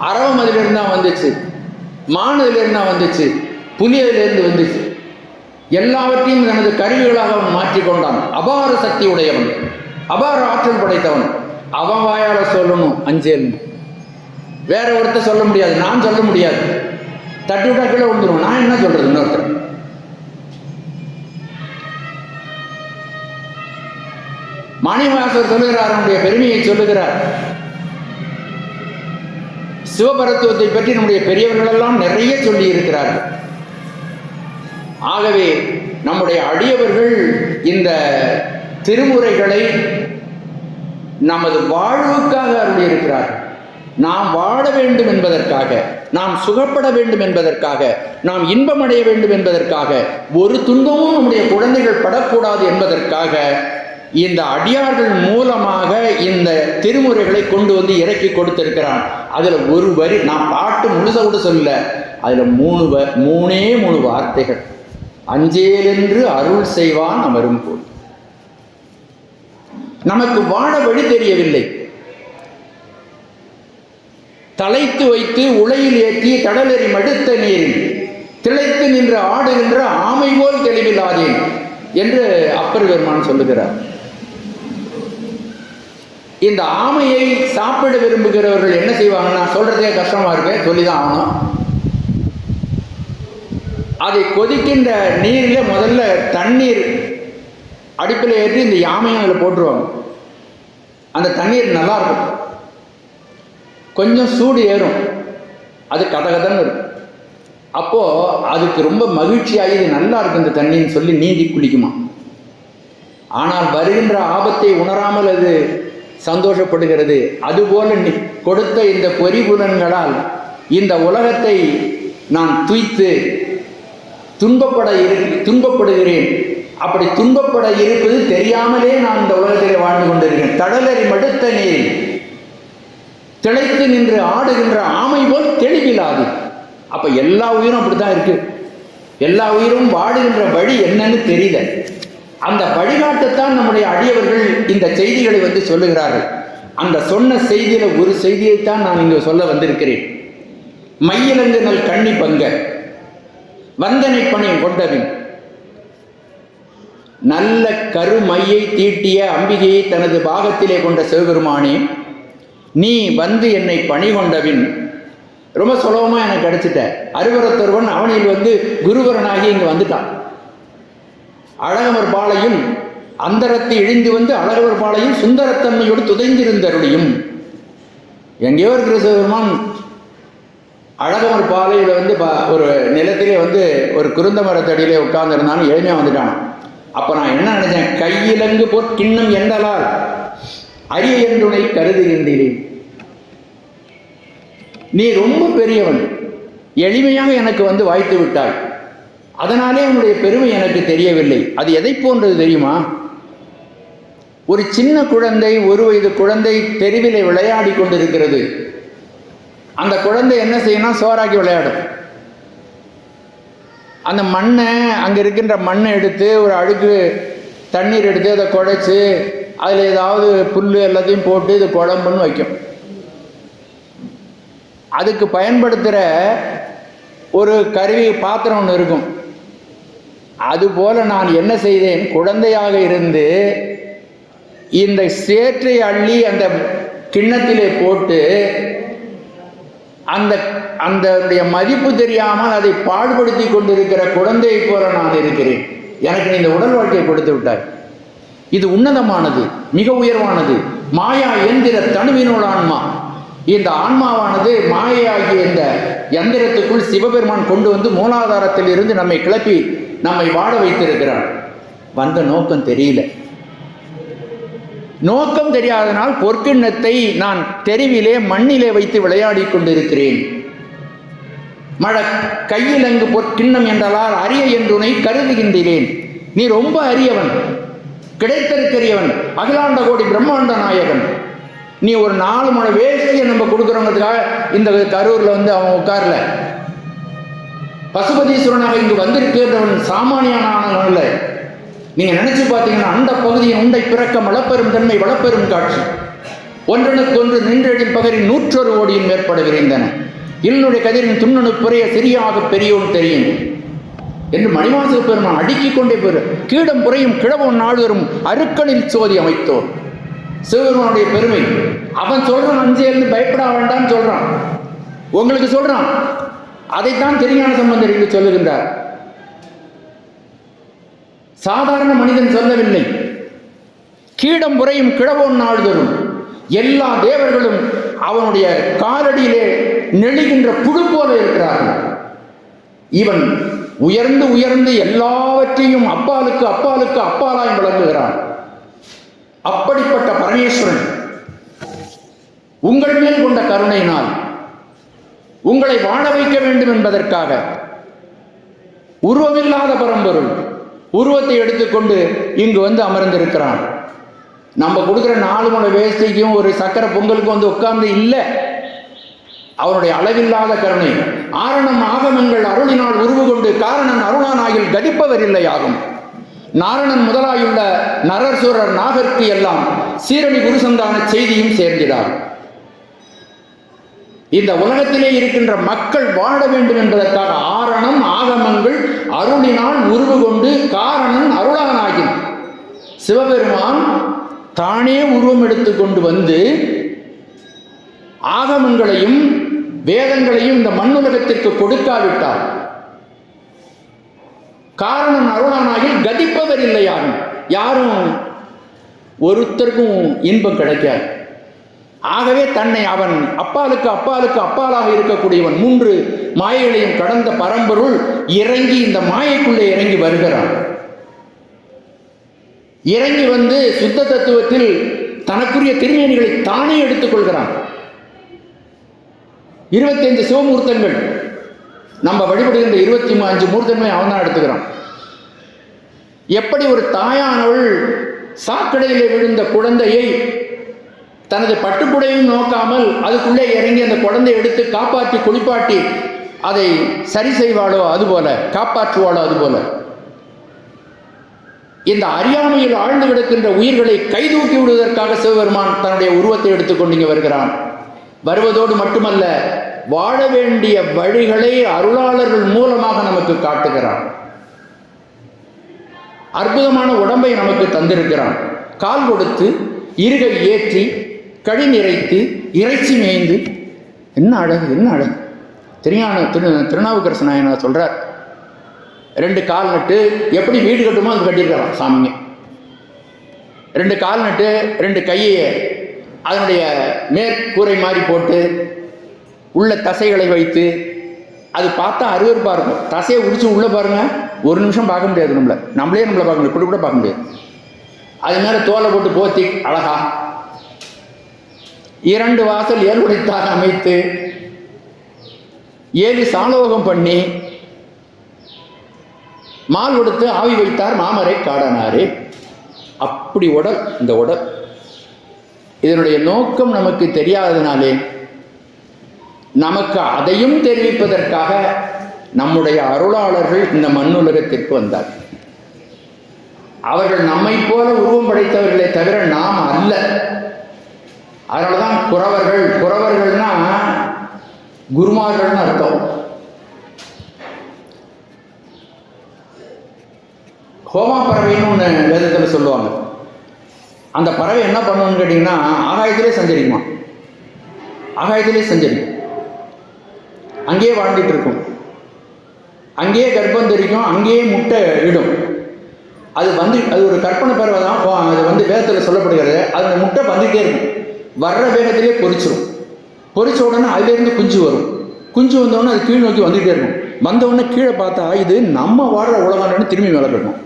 [SPEAKER 1] அரவம் அதிலிருந்து தான் வந்துச்சு, மான் அதிலிருந்து தான் வந்துச்சு, புலி அதிலிருந்து வந்துச்சு. எல்லாவற்றையும் தனது கருவிகளாக அவன் மாற்றிக்கொண்டான். அபார சக்தி உடையவன், அபார ஆற்றல் படைத்தவன். அவன் வாயால சொல்லணும் அஞ்சேல். வேற ஒருத்தர் சொல்ல முடியாது, நான் சொல்ல முடியாது. தட்டி விட்டா கீழே விழுந்துருவோம். நான் என்ன சொல்றது? இன்னொருத்தர் மாணிவாசர் சொல்லுகிறார், அவனுடைய பெருமையை சொல்லுகிறார். சிவபரத்துவத்தை பற்றி நம்முடைய பெரியவர்கள் எல்லாம் நிறைய சொல்லி இருக்கிறார்கள். ஆகவே நம்முடைய அடியவர்கள் இந்த திருமுறைகளை நமது வாழ்வுக்காக அருளி இருக்கிறார்கள். நாம் வாழ வேண்டும் என்பதற்காக, நாம் சுகப்பட வேண்டும் என்பதற்காக, நாம் இன்பமடைய வேண்டும் என்பதற்காக, ஒரு துன்பமும் நம்முடைய குழந்தைகள் படக்கூடாது என்பதற்காக இந்த அடியார்கள் மூலமாக இந்த திருமுறைகளை கொண்டு வந்து இறக்கி கொடுத்திருக்கிறான். அதுல ஒரு வரி, நான் பாட்டு முழுச கூட சொல்ல, அதுல மூணே வார்த்தைகள். அஞ்சேலென்று அருள் செய்வான் அமரும் போல். நமக்கு வாழ வழி தெரியவில்லை. தலைத்து வைத்து உலையில் ஏற்றி கடலெறி மடுத்த நீரில் திளைத்து நின்று ஆடுகின்ற ஆமை போல் தெளிவில்லாதேன் என்று அப்பர் பெருமான் சொல்லுகிறார். இந்த ஆமையை சாப்பிட விரும்புகிறவர்கள் என்ன செய்வாங்கன்னா, சொல்றதே கஷ்டமா இருக்கு, சொல்லிதான் ஆகணும். அதை கொதிக்கின்ற நீரில் முதல்ல தண்ணீர் அடுப்பில் ஏற்றி இந்த யாமையும் அதில் போட்டுருவாங்க. அந்த தண்ணீர் நல்லா இருக்கும். கொஞ்சம் சூடு ஏறும், அது கதகதன்னு இருக்கும். அப்போ அதுக்கு ரொம்ப மகிழ்ச்சியாகி இது நல்லா இருக்கு இந்த தண்ணின்னு சொல்லி நீந்தி குளிக்குமா. ஆனால் வருகின்ற ஆபத்தை உணராமல் அது சந்தோஷப்படுகிறது. அதுபோல கொடுத்த இந்த பொறிபுலன்களால் இந்த உலகத்தை நான் துய்த்து துன்பப்படுகிறேன். அப்படி துன்பப்பட இருப்பது தெரியாமலே நான் இந்த உலகத்திலே வாழ்ந்து கொண்டிருக்கிறேன். கடலறி மடுத்த நீர் திளைத்து நின்று ஆடுகின்ற ஆமை போல் தெளிவில்லாது. அப்ப எல்லா உயிரும் அப்படித்தான் இருக்கு. எல்லா உயிரும் வாடுகின்ற வழி என்னன்னு தெரியல. அந்த வழிகாட்டத்தான் நம்முடைய அடியவர்கள் இந்த செய்திகளை வந்து சொல்லுகிறார்கள். அந்த சொன்ன செய்தியில ஒரு செய்தியைத்தான் நான் இங்கு சொல்ல வந்திருக்கிறேன். மையிலங்கு நல் கண்ணி பங்க வந்தனை பணி கொண்டபின் நல்ல கருமையை தீட்டிய அம்பிகையை தனது பாகத்திலே கொண்ட சிவபெருமானே, நீ வந்து என்னை பணி கொண்டபின் ரொம்ப சுலபமா எனக்கு கிடைச்சிட்ட. அருவரத்தொருவன் அவனில் வந்து குருவரனாகி இங்கு வந்துட்டான். அழகவர் பாளையும் அந்தரத்தை இழிந்து வந்து அழகவர் பாளையும் சுந்தரத்தன்மையோடு துதைந்திருந்தருடையும். எங்கேயோ இருக்கிற சிவபெருமான் அழகவர் பாலையில் வந்து ஒரு நிலத்திலே வந்து ஒரு குருந்த மரத்தடியிலே உட்கார்ந்துருந்தான்னு எளிமையாக வந்துட்டான். அப்போ நான் என்ன நினைச்சேன், கையிலங்கு பொற்கிண்ணம் என்றலால் அரிய என்றுனை கருதுகின்றேன். நீ ரொம்ப பெரியவன், எளிமையாக எனக்கு வந்து வாய்த்து விட்டாய். அதனாலே உன்னுடைய பெருமை எனக்கு தெரியவில்லை. அது எதை போன்றது தெரியுமா? ஒரு சின்ன குழந்தை, 1 வயது குழந்தை தெருவிலே விளையாடி கொண்டிருக்கிறது. அந்த குழந்தை என்ன செய்யணும், சோறாக்கி விளையாடும். அந்த மண்ணை, அங்கே இருக்கின்ற மண்ணை எடுத்து ஒரு அழுக்கு தண்ணீர் எடுத்து அதை குழைச்சி அதில் ஏதாவது புல் எல்லாத்தையும் போட்டு இது குழம்புன்னு வைக்கும். அதுக்கு பயன்படுத்துகிற ஒரு கருவி பாத்திரம் ஒன்று இருக்கும். அதுபோல நான் என்ன செய்தேன், குழந்தையாக இருந்து இந்த சேற்றை அள்ளி அந்த கிண்ணத்திலே போட்டு அந்த மதிப்பு தெரியாமல் அதை பாடுபடுத்தி கொண்டிருக்கிற குழந்தையை போல நான் இருக்கிறேன். எனக்கு நீ இந்த உடல் வாழ்க்கையை கொடுத்து விட்டாய். இது உன்னதமானது, மிக உயர்வானது. மாயா எந்திர தனுவினோட ஆன்மா. இந்த ஆன்மாவானது மாயையாகிய இந்த யந்திரத்துக்குள் சிவபெருமான் கொண்டு வந்து மூலாதாரத்தில் இருந்து நம்மை கிளப்பி நம்மை வாழ வைத்திருக்கிறான். வந்த நோக்கம் தெரியல. நோக்கம் தெரியாதனால் பொற்கிண்ணத்தை நான் தெருவிலே மண்ணிலே வைத்து விளையாடி கொண்டிருக்கிறேன். கையில் அங்கு பொற்கிண்ணம் என்றால் அரிய என்றுனை கருதுகின்றேன். நீ ரொம்ப அரியவன், கிடைத்திருக்கிறியவன், அகிலாண்ட கோடி பிரம்மாண்ட நாயகன். நீ ஒரு 4 முழ வேஷ்டியை நம்ம கொடுக்குறோங்கிறதுக்காக இந்த கரூரில் வந்து அவன் உட்கார்ல. பசுபதீஸ்வரனாக இங்கு வந்திருக்கிறவன் சாமானியனானவன் இல்லை. நீங்க நினைச்சு பார்த்தீங்கன்னா அந்த பகுதியின் உண்டை பிறக்க மலப்பெரும் தன்மை வளப்பெரும் காட்சி. ஒன்றனுக்கு ஒன்று நின்றெழில் பகரின் 101 கோடியின் மேற்பட விரைந்தன. இல்லுடைய கதிரின் துண்ணனு புறைய சிறியாக பெரியோன் தெரியும் என்று மணிவாசக பெருமான் அடுக்கிக் கொண்டே போற. கீடம் புறையும் கிழவன் நாள்வரும் அருக்களில் சோதி அமைத்தோர். சிவபெருமானுடைய பெருமை. அவன் சொல்றான், அஞ்சேருந்து பயப்பட வேண்டாம் சொல்றான், உங்களுக்கு சொல்றான். அதைத்தான் திருஞான சம்பந்தர் என்று சொல்லுகின்றார். சாதாரண மனிதன் சொல்லவில்லை. கீடம் புறையும் கிழவோன் நாள்தரும். எல்லா தேவர்களும் அவனுடைய காலடியிலே நெழுகின்ற புழு போல இருக்கிறார்கள். இவன் உயர்ந்து உயர்ந்து எல்லாவற்றையும் அப்பாலுக்கு அப்பாலுக்கு அப்பாலாய் விளங்குகிறான். அப்படிப்பட்ட பரமேஸ்வரன் உங்கள் மேல் கொண்ட கருணையினால் உங்களை வாழ வைக்க வேண்டும் என்பதற்காக உருவமில்லாத பரம்பொருள் உருவத்தை எடுத்துக்கொண்டு இங்கு வந்து அமர்ந்திருக்கிறான். நம்ம கொடுக்குற 4 முழ வேஷ்டிக்கும் ஒரு சக்கரை பொங்கலுக்கும் வந்து உட்கார்ந்து இல்லை. அவனுடைய அளவில்லாத கருணை. ஆரணம் ஆகமங்கள் அருளினால் உருவு கொண்டு காரணன் அருளானாயில் கதிப்பவர் இல்லை ஆகும். நாரணன் முதலாயுள்ள நரசுரர் நாகர்க்கு எல்லாம் சீரணி குருசந்தான செய்தியும் சேர்ந்திடார். இந்த உலகத்திலே இருக்கின்ற மக்கள் வாழ வேண்டும் என்பதற்காக ஆரணம் ஆகமங்கள் அருளினால் உருவு கொண்டு காரணன் அருளானாகின் சிவபெருமான் தானே உருவம் எடுத்துக்கொண்டு வந்து ஆகமங்களையும் வேதங்களையும் இந்த மண்ணுலகத்திற்கு கொடுக்காவிட்டார். காரணம் அருளானாகில் கதிப்பவர் இல்லை. யாரும் ஒருத்தருக்கும் இன்பம் கிடைக்காது. ஆகவே தன்னை அவன் அப்பாலுக்கு அப்பாலுக்கு அப்பாலாக இருக்கக்கூடியவன் 3 மாயைகளையும் கடந்த பரம்பொருள் இறங்கி இந்த மாயைக்குள்ளே இறங்கி வருகிறான். இறங்கி வந்து சுத்த தத்துவத்தில் தனக்குரிய திருமேனிகளை தானே எடுத்துக் கொள்கிறான். 25 சிவமூர்த்தங்கள் நம்ம வழிபடுகின்ற 25 மூர்த்தங்களை அவன் தான் எடுத்துக்கிறான். எப்படி ஒரு தாயானவள் சாக்கடையிலே விழுந்த குழந்தையை தனது பட்டுப்புடையும் நோக்காமல் அதுக்குள்ளே இறங்கி அந்த குழந்தையை எடுத்து காப்பாற்றி குளிப்பாட்டி அதை சரி செய்வாளோ அதுபோல, காப்பாற்றுவாளோ அதுபோல, இந்த அறியாமையில் ஆழ்ந்து கிடக்கின்ற உயிர்களை கைதூக்கி விடுவதற்காக சிவபெருமான் தன்னுடைய உருவத்தை எடுத்துக்கொண்டு இங்கே வருகிறான். வருவதோடு மட்டுமல்ல, வாழ வேண்டிய வழிகளை அருளாளர்கள் மூலமாக நமக்கு காட்டுகிறான். அற்புதமான உடம்பை நமக்கு தந்திருக்கிறான். கால் கொடுத்து இருகை ஏற்றி கழி நிறைத்து இறைச்சி மேய்ந்து, என்ன அழகு, என்ன அழகு. திருநாவுக்கரசு நாயனார் சொல்றார், 2 கால் நட்டு எப்படி வீடு கட்டுமோ அது கட்டியிருக்கலாம் சாமிங்க. 2 கால் நட்டு 2 கையை அதனுடைய மேற்கூரை மாதிரி போட்டு உள்ள தசைகளை வைத்து அது பார்த்தா அருவருப்பாக இருக்கும். தசையை உடிச்சு உள்ளே பாருங்க, 1 நிமிஷம் பார்க்க முடியாது. நம்மளே நம்மளை பார்க்க முடியாது, இப்படி கூட பார்க்க முடியாது. அது மேலே தோலை போட்டு போத்தி அழகா 2 வாசல் ஏழுடைத்தாக அமைத்து 7 சாலோகம் பண்ணி மால் கொடுத்து ஆவி வைத்தார் மாமரை காடனாரே. அப்படி உடல் இந்த உடல். இதனுடைய நோக்கம் நமக்கு தெரியாததினாலே நமக்கு அதையும் தெரிவிப்பதற்காக நம்முடைய அருளாளர்கள் இந்த மண்ணுலகத்திற்கு வந்தார். அவர்கள் நம்மை போல உருவம் படைத்தவர்களே தவிர நாம் அல்ல. அதனாலதான் குறவர்கள்னா குருமார்கள்னு அர்த்தம். ஹோமா பறவைன்னு ஒன்று வேதத்தில் சொல்லுவாங்க. அந்த பறவை என்ன பண்ணுவோன்னு கேட்டிங்கன்னா, ஆகாயத்திலே சஞ்சரிக்குமா, ஆகாயத்திலே சஞ்சரிக்கும், அங்கேயே வாழ்ந்துட்டு இருக்கும், அங்கேயே கர்ப்பம் தெரிக்கும், அங்கேயே முட்டை இடும். அது ஒரு கற்பனை பறவை தான். அது வேதத்தில் சொல்லப்படுகிறது. அது முட்டை வந்துகிட்டே இருக்கும். வர்ற வேகத்திலே பொரிச்சிடும். பொரிச்ச உடனே அதுலேருந்து குஞ்சு வரும். குஞ்சு வந்தோடனே அது கீழ் நோக்கி வந்துகிட்டே இருக்கும். வந்தவுடனே கீழே பார்த்தா இது நம்ம வாழ்கிற உலகம்னு திரும்பி மேலே போயிடும்.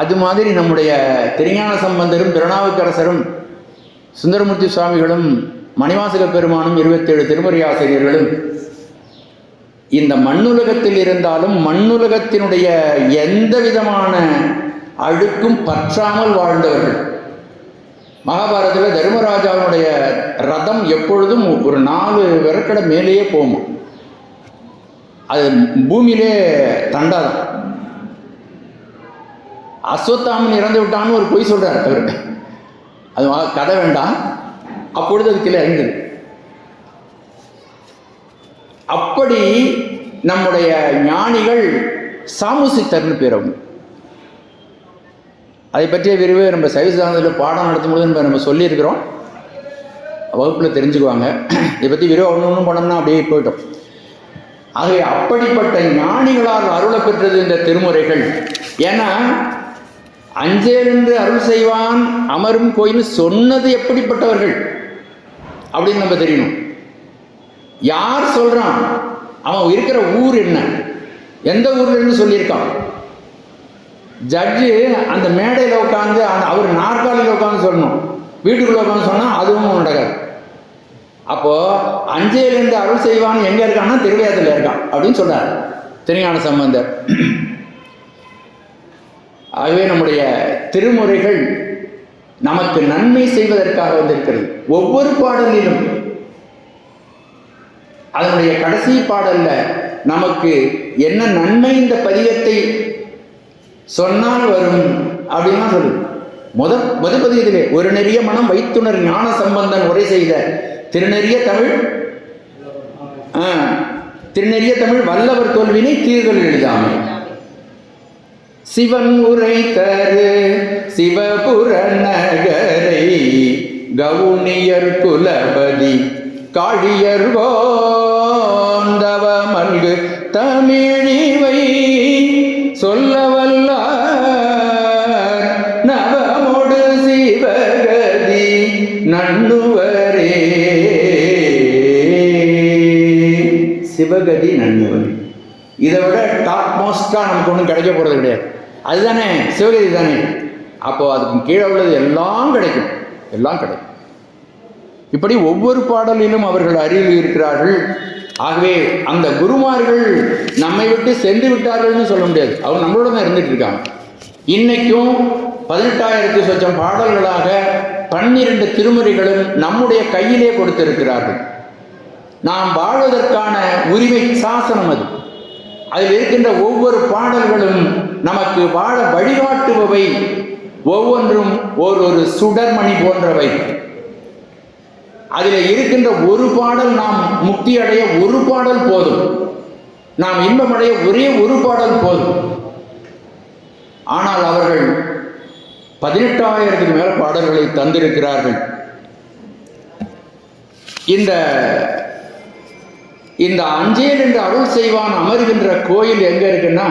[SPEAKER 1] அது மாதிரி நம்முடைய திருஞான சம்பந்தரும் திருநாவுக்கரசரும் சுந்தரமூர்த்தி சுவாமிகளும் மணிவாசக பெருமானும் 27 திருமுறை ஆசிரியர்களும் இந்த மண்ணுலகத்தில் இருந்தாலும் மண்ணுலகத்தினுடைய எந்த விதமான அழுக்கும் பற்றாமல் வாழ்ந்தவர்கள். மகாபாரதத்தில் தர்மராஜாவுடைய ரதம் எப்பொழுதும் ஒரு 4 விரக்கடை மேலேயே போகும். அது பூமியிலே தண்டாதான். அஸ்வத்தாமன் இறந்து விட்டான்னு ஒரு பொய் சொல்றார் அவர். அது கதை வேண்டாம். அப்பொழுது அது கீழே இறங்குது. அப்படி நம்முடைய ஞானிகள் சாமுசித்தர்னு பேர். அவங்க அதை பற்றிய விரிவு நம்ம சைவ சித்தாந்தத்தில் பாடம் நடத்தும் போது நம்ம சொல்லியிருக்கிறோம். வகுப்பில் தெரிஞ்சுக்குவாங்க. இதை பற்றி விரிவாக ஒன்றும் பண்ணோம்னா அப்படியே போயிட்டோம். ஆகவே அப்படிப்பட்ட ஞானிகளால் அருளை பெற்றது இந்த திருமுறைகள். ஏன்னா அஞ்சேலென்று அருள் செய்வான் அமரும் கோயில் சொன்னது எப்படிப்பட்டவர்கள் அப்படின்னு நம்ம தெரியணும். யார் சொல்றான், அவன் இருக்கிற ஊர் என்ன, எந்த ஊர்ல இருந்து சொல்லியிருக்கான். ஜட்ஜு அந்த மேடையில் உட்காந்து அவர் நாற்காலியில் உட்காந்து சொல்லணும். வீட்டுக்குள்ள உட்காந்து சொன்னால் அதுவும் நடக்காது. அப்போ அஞ்சேலிருந்து அருள் செய்வான் எங்க இருக்கான்னா திருவையாத்தில் இருக்கான் அப்படின்னு சொல்றார் திருஞான சம்பந்தர். ஆகவே நம்முடைய திருமுறைகள் நமக்கு நன்மை செய்வதற்காக வந்திருக்கிறது. ஒவ்வொரு பாடலிலும் அதனுடைய கடைசி பாடல்ல நமக்கு என்ன நன்மை இந்த பதிகத்தை சொன்னால் வரும் அப்படின்னா சொல்லுது. முதல் பதிகத்திலே ஒரு நெறிய மனம் வைத்துணர் ஞான சம்பந்தன் உரை செய்த திருநெறிய தமிழ் வல்லவர் தோல்வினை தீர்தல் எழுதாமை. சிவன் உரை தரு சிவபுர நகரை கவுனியர் குலபதி காழியர் கோந்தவ மல்கு தமிழிவை சொல்லவல்ல நவமொடு சிவகதி நன்னுவரே. சிவகதி நன்னுவரே. இதை விட டாப் மோஸ்டாக நமக்கு ஒன்றும் கிடைக்க போகிறது கிடையாது. அதுதானே சிவகதி தானே. அப்போ அதுக்கு கீழே உள்ளது எல்லாம் கிடைக்கும், எல்லாம் கிடைக்கும். இப்படி ஒவ்வொரு பாடலிலும் அவர்கள் அருகில் இருக்கிறார்கள். ஆகவே அந்த குருமார்கள் நம்மை விட்டு சென்று விட்டார்கள்னு சொல்ல முடியாது. அவங்க நம்மளோட தான் இருந்துட்டு இருக்காங்க. இன்னைக்கும் 18,000 சொச்சம் பாடல்களாக 12 திருமுறைகளும் நம்முடைய கையிலே கொடுத்திருக்கிறார்கள். நாம் வாழ்வதற்கான உரிமை சாசனம் அது. அதில் இருக்கின்ற ஒவ்வொரு பாடல்களும் நமக்கு வாழ வழிகாட்டுபவை. ஒவ்வொன்றும் ஒரு சுடர்மணி போன்றவை. அதில் இருக்கின்ற ஒரு பாடல் நாம் முக்தி அடைய ஒரு பாடல் போதும், நாம் இன்பமடைய ஒரே ஒரு பாடல் போதும். ஆனால் அவர்கள் 18,000க்கு மேல பாடல்களை தந்திருக்கிறார்கள். இந்த அஞ்சேல் என்று அருள் செய்வான் அமர்கின்ற கோயில் எங்க இருக்குன்னா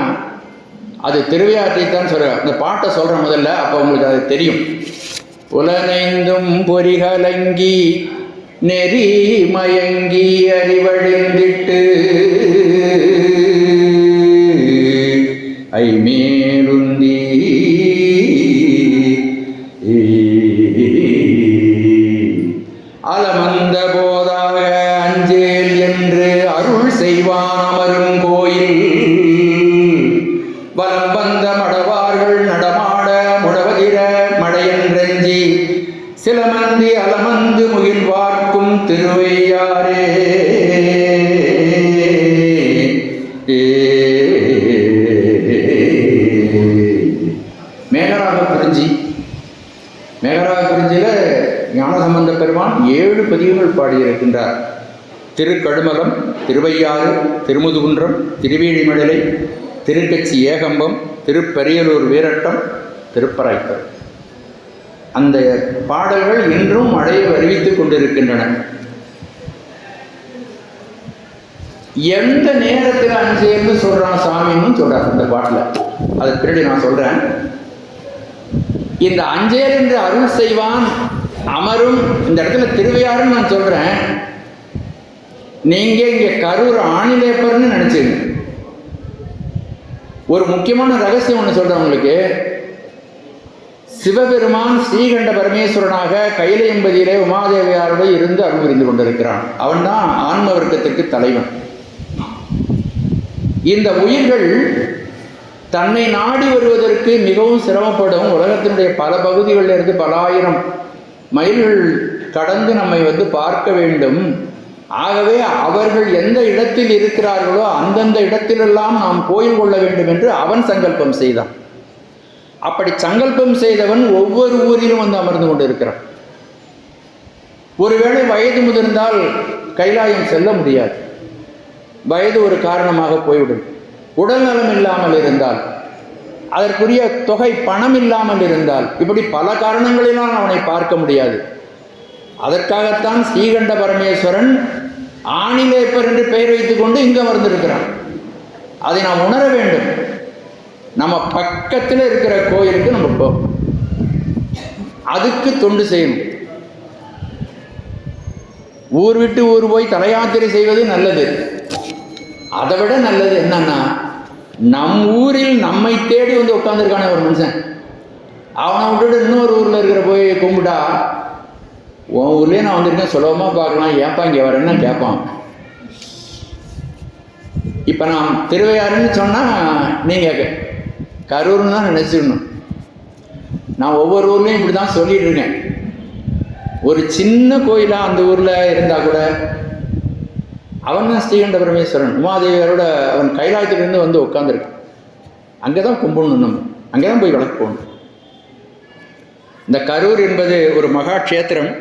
[SPEAKER 1] அது திருவையாற்றை தான் சொல்ற. அந்த பாட்டை சொல்ற முதல்ல, அப்ப உங்களுக்கு அது தெரியும். புலனைந்தும் பொறிகலங்கி நெறி மயங்கி அறிவழிந்திட்டு ஐமேலுந்தி அலமந்த போதாக அஞ்சேல் என்று அருள் செய்வான் அமரும் கோயில் வலம் வந்த மடவார்கள் நடமாட முடவதிர மடையன்றஞ்சி சிலமந்தி அலமந்து முகில்வார்க்கும் திருவையாரே. மேகராக குறிஞ்சியில் ஞானசம்பந்த பெருமான் 7 பதிகங்கள் பாடியிருக்கின்றார். திருக்கழுமலம், திருவையாறு, திருமுதுகுன்றம், திருவேணிமடலை, திருக்கச்சி ஏகம்பம், திருப்பரியலூர் வீரட்டம், திருப்பராய்க்கர். அந்த பாடல்கள் இன்றும் மழையை அறிவித்துக் கொண்டிருக்கின்றன. எந்த நேரத்தில் அஞ்சேல்னு சொல்றான் சாமின்னு சொல்றார் இந்த பாட்டில். அதை பின்னாடி நான் சொல்றேன். இந்த அஞ்சேல் என்று அருள் செய்வான் அமரும் இந்த இடத்துல திருவையாறுன்னு நான் சொல்றேன். நீங்க இங்க கரூர் ஆணிலேப்பர்னு நினைச்சீங்க. ஒரு முக்கியமான ரகசியம் ஒன்று சொல்றேன் உங்களுக்கு. சிவபெருமான் ஸ்ரீகண்ட பரமேஸ்வரனாக கைலை எம்பதியிலே உமாதேவியாரோடு இருந்து அருள் புரிந்து கொண்டிருக்கிறான். அவன் தான் ஆன்ம வர்க்கத்திற்கு தலைவன். இந்த உயிர்கள் தன்னை நாடி வருவதற்கு மிகவும் சிரமப்படும். உலகத்தினுடைய பல பகுதிகளில் இருந்து பல ஆயிரம் மைல்கள் கடந்து நம்மை பார்க்க வேண்டும். ஆகவே அவர்கள் எந்த இடத்தில் இருக்கிறார்களோ அந்தந்த இடத்திலெல்லாம் நாம் கோயில் கொள்ள வேண்டும் என்று அவன் சங்கல்பம் செய்தான். அப்படி சங்கல்பம் செய்தவன் ஒவ்வொரு ஊரிலும் அமர்ந்து கொண்டிருக்கிறான். ஒருவேளை வயது முதிர்ந்தால் கைலாயம் செல்ல முடியாது. வயது ஒரு காரணமாக போய்விடும். உடல் நலம் இல்லாமல் இருந்தால், அதற்குரிய தொகை பணம் இல்லாமல் இருந்தால், இப்படி பல காரணங்களினால் அவனை பார்க்க முடியாது. அதற்காகத்தான் ஸ்ரீகண்ட பரமேஸ்வரன் ஆணிலேப்பர் என்று பெயர் வைத்துக் கொண்டு இங்கு அமர்ந்திருக்கிறான். அதை நாம் உணர வேண்டும். நம்ம பக்கத்தில் இருக்கிற கோயிலுக்கு நம்ம போகும், அதுக்கு தொண்டு செய்யணும். ஊர் விட்டு ஊர் போய் தலையாத்திரை செய்வது நல்லது. அதை விட நல்லது என்னன்னா, நம் ஊரில் நம்மை தேடி உட்காந்துருக்கான ஒரு மனுஷன், அவனை விட்டுட்டு இன்னொரு ஊரில் இருக்கிற போய் கும்பிட்டா, உன் ஊர்லேயே நான் வந்திருக்கேன் சுலபமாக பார்க்கலாம், ஏன்ப்பா இங்கே வரேன்னா கேட்பான். இப்போ நான் திருவையாறுன்னு சொன்னால் நீங்கள் கரூர்னு தான் நினச்சிடணும். நான் ஒவ்வொரு ஊர்லேயும் இப்படி தான் சொல்லிட்டு இருக்கேன். ஒரு சின்ன கோயிலாக அந்த ஊரில் இருந்தால் கூட அவன் தான் ஸ்ரீகண்ட பரமேஸ்வரன் உமாதேவியரோட அவன் கைலாயத்திலிருந்து உட்காந்துருக்கான். அங்கே தான் கும்பிடணும், நம்ம அங்கே தான் போய் வழக்கு போகணும். இந்த கரூர் என்பது ஒரு மகா க்ஷேத்திரம்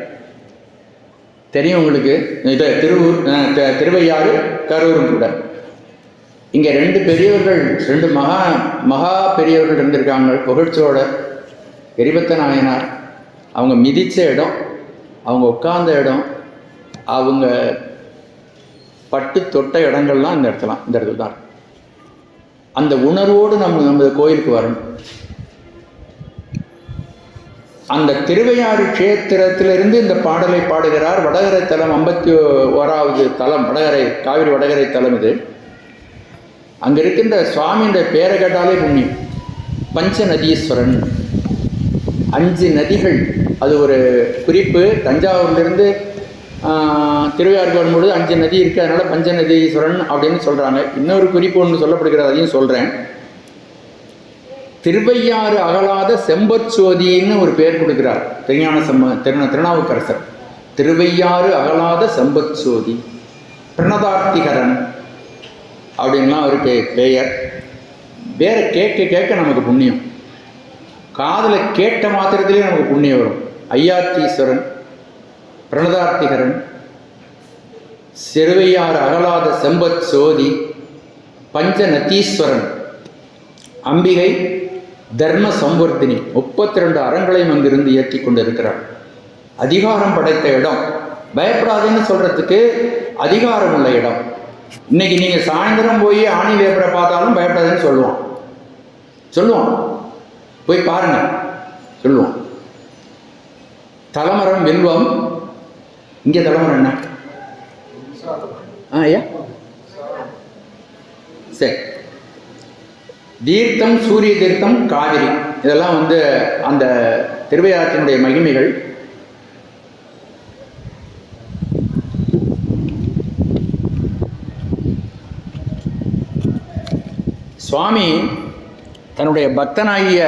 [SPEAKER 1] தெரியும் உங்களுக்கு. இது திருவையாறு கரூரும் கூட. இங்கே ரெண்டு பெரியவர்கள், ரெண்டு மகா பெரியவர்கள் இருந்திருக்காங்க. புகழ்ச்சோழர், எரிபத்த நாயனார். அவங்க மிதித்த இடம், அவங்க உட்கார்ந்த இடம், அவங்க பட்டு தொட்ட இடங்கள்லாம் இந்த இடத்துல தான். அந்த உணர்வோடு நம்ம கோயிலுக்கு வரணும். அந்த திருவையாறு க்ஷேத்திரத்திலிருந்து இந்த பாடலை பாடுகிறார். வடகரை தலம் 51வது தலம், வடகரை காவிரி வடகரை தலம் இது. அங்கே இருக்கின்ற சுவாமியுடைய பேரை கேட்டாலே புண்ணியம். பஞ்சநதீஸ்வரன், 5 நதிகள். அது ஒரு குறிப்பு. தஞ்சாவூர்லேருந்து திருவையாறுக்கு வரும்பொழுது 5 நதி இருக்குது, அதனால் பஞ்சநதீஸ்வரன் அப்படின்னு சொல்கிறாங்க. இன்னொரு குறிப்பு ஒன்று சொல்லப்படுகிறது, அதையும் சொல்கிறேன். திருவையாறு அகலாத செம்பற்சோதின்னு ஒரு பேர் கொடுக்கிறார் திருநாவுக்கரசர். திருவையாறு அகலாத செம்பற்சோதி, பிரணதார்த்திகரன் அப்படின்லாம் அவருக்கு பெயர். வேற கேட்க கேட்க நமக்கு புண்ணியம். காதில் கேட்ட மாத்திரத்திலே நமக்கு புண்ணியம் வரும். ஐயாத்தீஸ்வரன், பிரணதார்த்திகரன், திருவையாறு அகலாத செம்பற்சோதி, பஞ்சநதீஸ்வரன், அம்பிகை, தர்ம சம்வர்த்தினி, 32 அறங்களையும் அங்கிருந்து ஏற்றி கொண்டு இருக்கிறார். அதிகாரம் படைத்த இடம். பயப்படாதுன்னு சொல்றதுக்கு அதிகாரம் உள்ள இடம். இன்னைக்கு நீங்க சாயந்தரம் போய் ஆணிலேப்பரை பார்த்தாலும் பயப்படாதுன்னு சொல்லுவான். போய் பாருங்க, சொல்லுவான். தலைமரம் வில்வம். இங்க தலைமரம் என்ன? ஐயா சரி. தீர்த்தம், சூரிய தீர்த்தம், காவிரி, இதெல்லாம் அந்த திருவையாற்றினுடைய மகிமைகள். சுவாமி தன்னுடைய பக்தனாகிய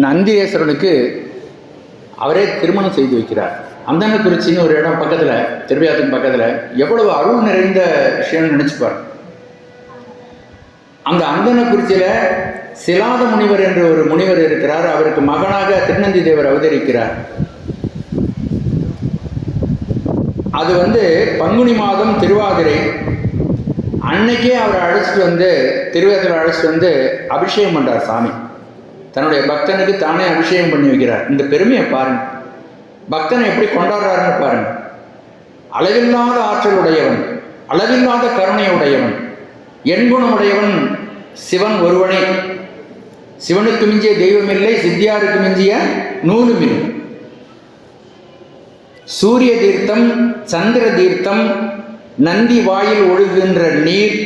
[SPEAKER 1] நந்திகேஸ்வரனுக்கு அவரே திருமணம் செய்து வைக்கிறார். அந்தனக்குறிச்சின்னு ஒரு இடம் பக்கத்தில், திருவையாற்றின் பக்கத்தில். எவ்வளவு அருள் நிறைந்த விஷயம்னு நினைச்சுப்பார். அந்த அந்தனக்குறிச்சியில் சிலாத முனிவர் என்ற ஒரு முனிவர் இருக்கிறார். அவருக்கு மகனாக திருநந்தி தேவர் அவதரிக்கிறார். அது பங்குனி மாதம் திருவாதிரை அன்னைக்கே அவரை அழைச்சிட்டு திருவேத்தில் அழைச்சிட்டு அபிஷேகம் பண்றார் சாமி. தன்னுடைய பக்தனுக்கு தானே அபிஷேகம் பண்ணி வைக்கிறார். இந்த பெருமையை பாருங்க, பக்தனை எப்படி கொண்டாடுறாருன்னு பாருங்க. அளவில்லாத ஆற்றல் உடையவன், அளவில்லாத கருணையுடையவன், எண்குணமுடையவன் சிவன் ஒருவனே. சிவனுக்கு மிஞ்சிய தெய்வமில்லை, சித்தியாருக்கு மிஞ்சிய நூலும் இல்லை. சூரிய தீர்த்தம், சந்திர தீர்த்தம், நந்தி வாயில் ஒழுகுகின்ற நீர்,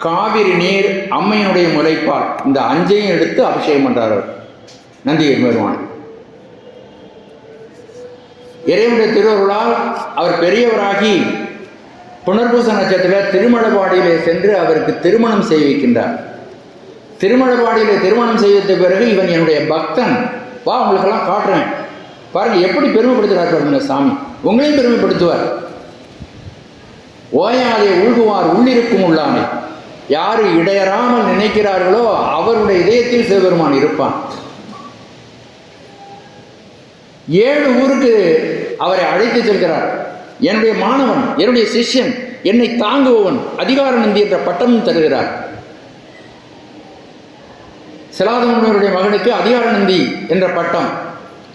[SPEAKER 1] காவிரி நீர், அம்மையினுடைய முலைப்பால், இந்த அஞ்சையும் எடுத்து அபிஷேகம் பண்றார் அவர் நந்தி பெருமான். இறைவனுடைய திருவருளால் அவர் பெரியவராகி புனர்பூச நட்சத்திரத்தில் திருமணபாடியிலே சென்று அவருக்கு திருமணம் செய்விக்கின்றார். திருமணபாடியிலே திருமணம் செய்த பிறகு இவன் என்னுடைய பக்தன், வா உங்களுக்கெல்லாம் காட்டுறேன் பாருங்க எப்படி பெருமைப்படுத்துகிறார் பாருங்க சாமி. உங்களையும் பெருமைப்படுத்துவார். ஓயாதே உள்குவார் உள்ளிருக்கும் உள்ளானே. யாரு இடையறாமல் நினைக்கிறார்களோ அவருடைய இதயத்தில் சிவபெருமான் இருப்பான். 7 ஊருக்கு அவரை அழைத்து செல்கிறார். என்னுடைய மாணவன், என்னுடைய சிஷ்யன், என்னை தாங்குபவன், அதிகார நந்தி என்ற பட்டமும் தருகிறார். சிலாதமுனிவருடைய மகனுக்கு அதிகார நந்தி என்ற பட்டம்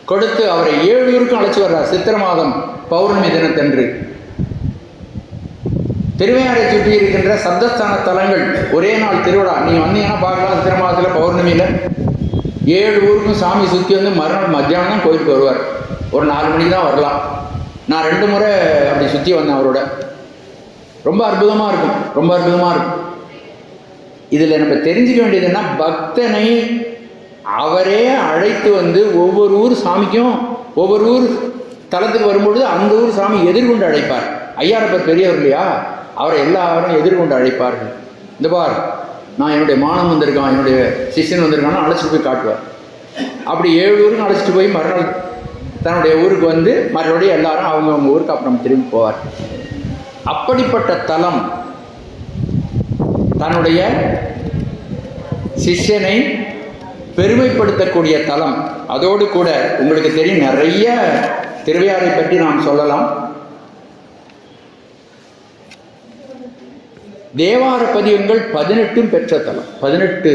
[SPEAKER 1] கொடுத்து அவரை 7 ஊருக்கும் அழைச்சி வர்றார். சித்திர மாதம் பௌர்ணமி தினத்தன்று திருவையாறை சுற்றி இருக்கின்ற சப்தஸ்தான தலங்கள் ஒரே நாள் திருவிழா. நீங்கள் வந்தீங்கன்னா பார்க்கலாம். சித்திர மாதத்தில் பௌர்ணமியில் 7 ஊருக்கும் சாமி சுற்றி வந்து மறுநாள் மத்தியானம் தான் கோயிலுக்கு வருவார். ஒரு 4 மணிக்கு தான் வரலாம். நான் 2 முறை அப்படி சுற்றி வந்தேன் அவரோட. ரொம்ப அற்புதமாக இருக்கும், ரொம்ப அற்புதமாக இருக்கும். இதில் நம்ம தெரிஞ்சுக்க வேண்டியதுன்னா, பக்தனை அவரே அழைத்து வந்து ஒவ்வொரு ஊர் சாமிக்கும் ஒவ்வொரு ஊர் தலத்துக்கு வரும்பொழுது அந்த ஊர் சாமி எதிர்கொண்டு அழைப்பார். ஐயாரப்பர் பெரியவர் இல்லையா, அவரை எல்லாரும் எதிர்கொண்டு அழைப்பார்கள். இந்த பார், நான் என்னுடைய மாணவன் வந்திருக்கான், என்னுடைய சிஷ்யன் வந்திருக்கான்னு அழைச்சிட்டு போய் காட்டுவார். அப்படி 7 ஊருக்கும் அழைச்சிட்டு போய் மறுநாள் தன்னுடைய ஊருக்கு வந்து மறுபடியும் எல்லாரும் அவங்கவுங்க ஊருக்கு அப்புறம் திரும்பி போவார். அப்படிப்பட்ட தலம் தன்னுடைய சிஷ்யனை பெருமைப்படுத்தக்கூடிய தலம். அதோடு கூட உங்களுக்கு தெரியும், நிறைய திருவையாறை பற்றி நாம் சொல்லலாம். தேவார பதிகங்கள் 18 பெற்ற தலம். 18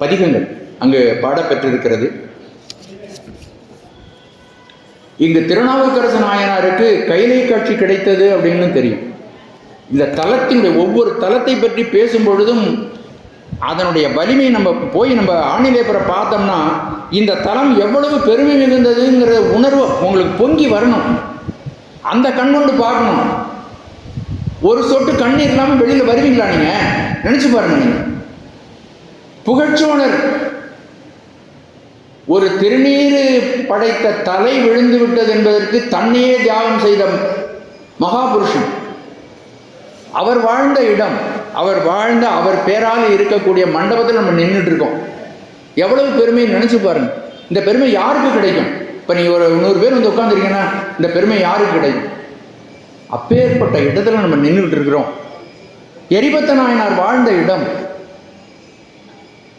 [SPEAKER 1] பதிகங்கள் அங்கு பாடப்பெற்றிருக்கிறது. இங்கு திருநாவுக்கரசு நாயனாருக்கு கைலை காட்சி கிடைத்தது அப்படின்னு தெரியும். இந்த தலத்தினுடைய ஒவ்வொரு தலத்தை பற்றி பேசும் பொழுதும் அதனுடைய வலிமை நம்ம ஆணிலேப்பரை பார்த்தோம்னா இந்த தலம் எவ்வளவு பெருமை மிகுந்ததுங்கிற உணர்வு உங்களுக்கு பொங்கி வரணும். அந்த கண் கொண்டு பார்க்கணும். ஒரு சொட்டு கண்ணீர் இல்லாமல் வெளியில் வருவீங்களா? நீங்க நினைச்சு பாருங்க. நீங்க புகழ்ச்சோனர் ஒரு திருநீறு படைத்த தலை விழுந்து விட்டது என்பதற்கு தன்னையே தியாகம் செய்த மகாபுருஷன். அவர் வாழ்ந்த இடம், அவர் பேரால் இருக்கக்கூடிய மண்டபத்தில் நம்ம நின்றுட்டு இருக்கோம். எவ்வளவு பெருமை நினைச்சு பாருங்க. இந்த பெருமை யாருக்கு கிடைக்கும்? இப்போ நீங்க ஒரு 100 பேர் வந்து உட்காந்துருக்கீங்கன்னா இந்த பெருமை யாருக்கு கிடைக்கும்? அப்பேற்பட்ட இடத்துல நம்ம நின்றுட்டு இருக்கிறோம். எரிபத்த நாயனார் வாழ்ந்த இடம்,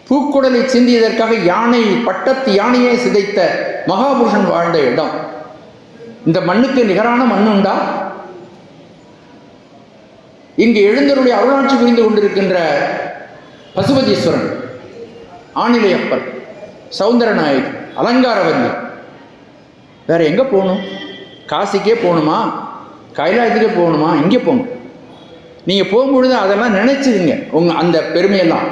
[SPEAKER 1] பூக்குடலை சிந்தியதற்காக பட்டத்து யானையை சிதைத்த மகாபுருஷன் வாழ்ந்த இடம். இந்த மண்ணுக்கு நிகரான மண்ணுண்டா? இங்கு எழுந்தருடைய அருளாட்சி புரிந்து கொண்டிருக்கின்ற பசுபதீஸ்வரன், ஆணிலையப்பர், சௌந்தரநாயகி, அலங்காரவல்லி, வேற எங்க போகணும்? காசிக்கே போகணுமா? கைலாயத்துக்கே போகணுமா? இங்கே போகணும். நீங்க போகும்பொழுது அதெல்லாம் நினைச்சுதுங்க அந்த பெருமையெல்லாம்.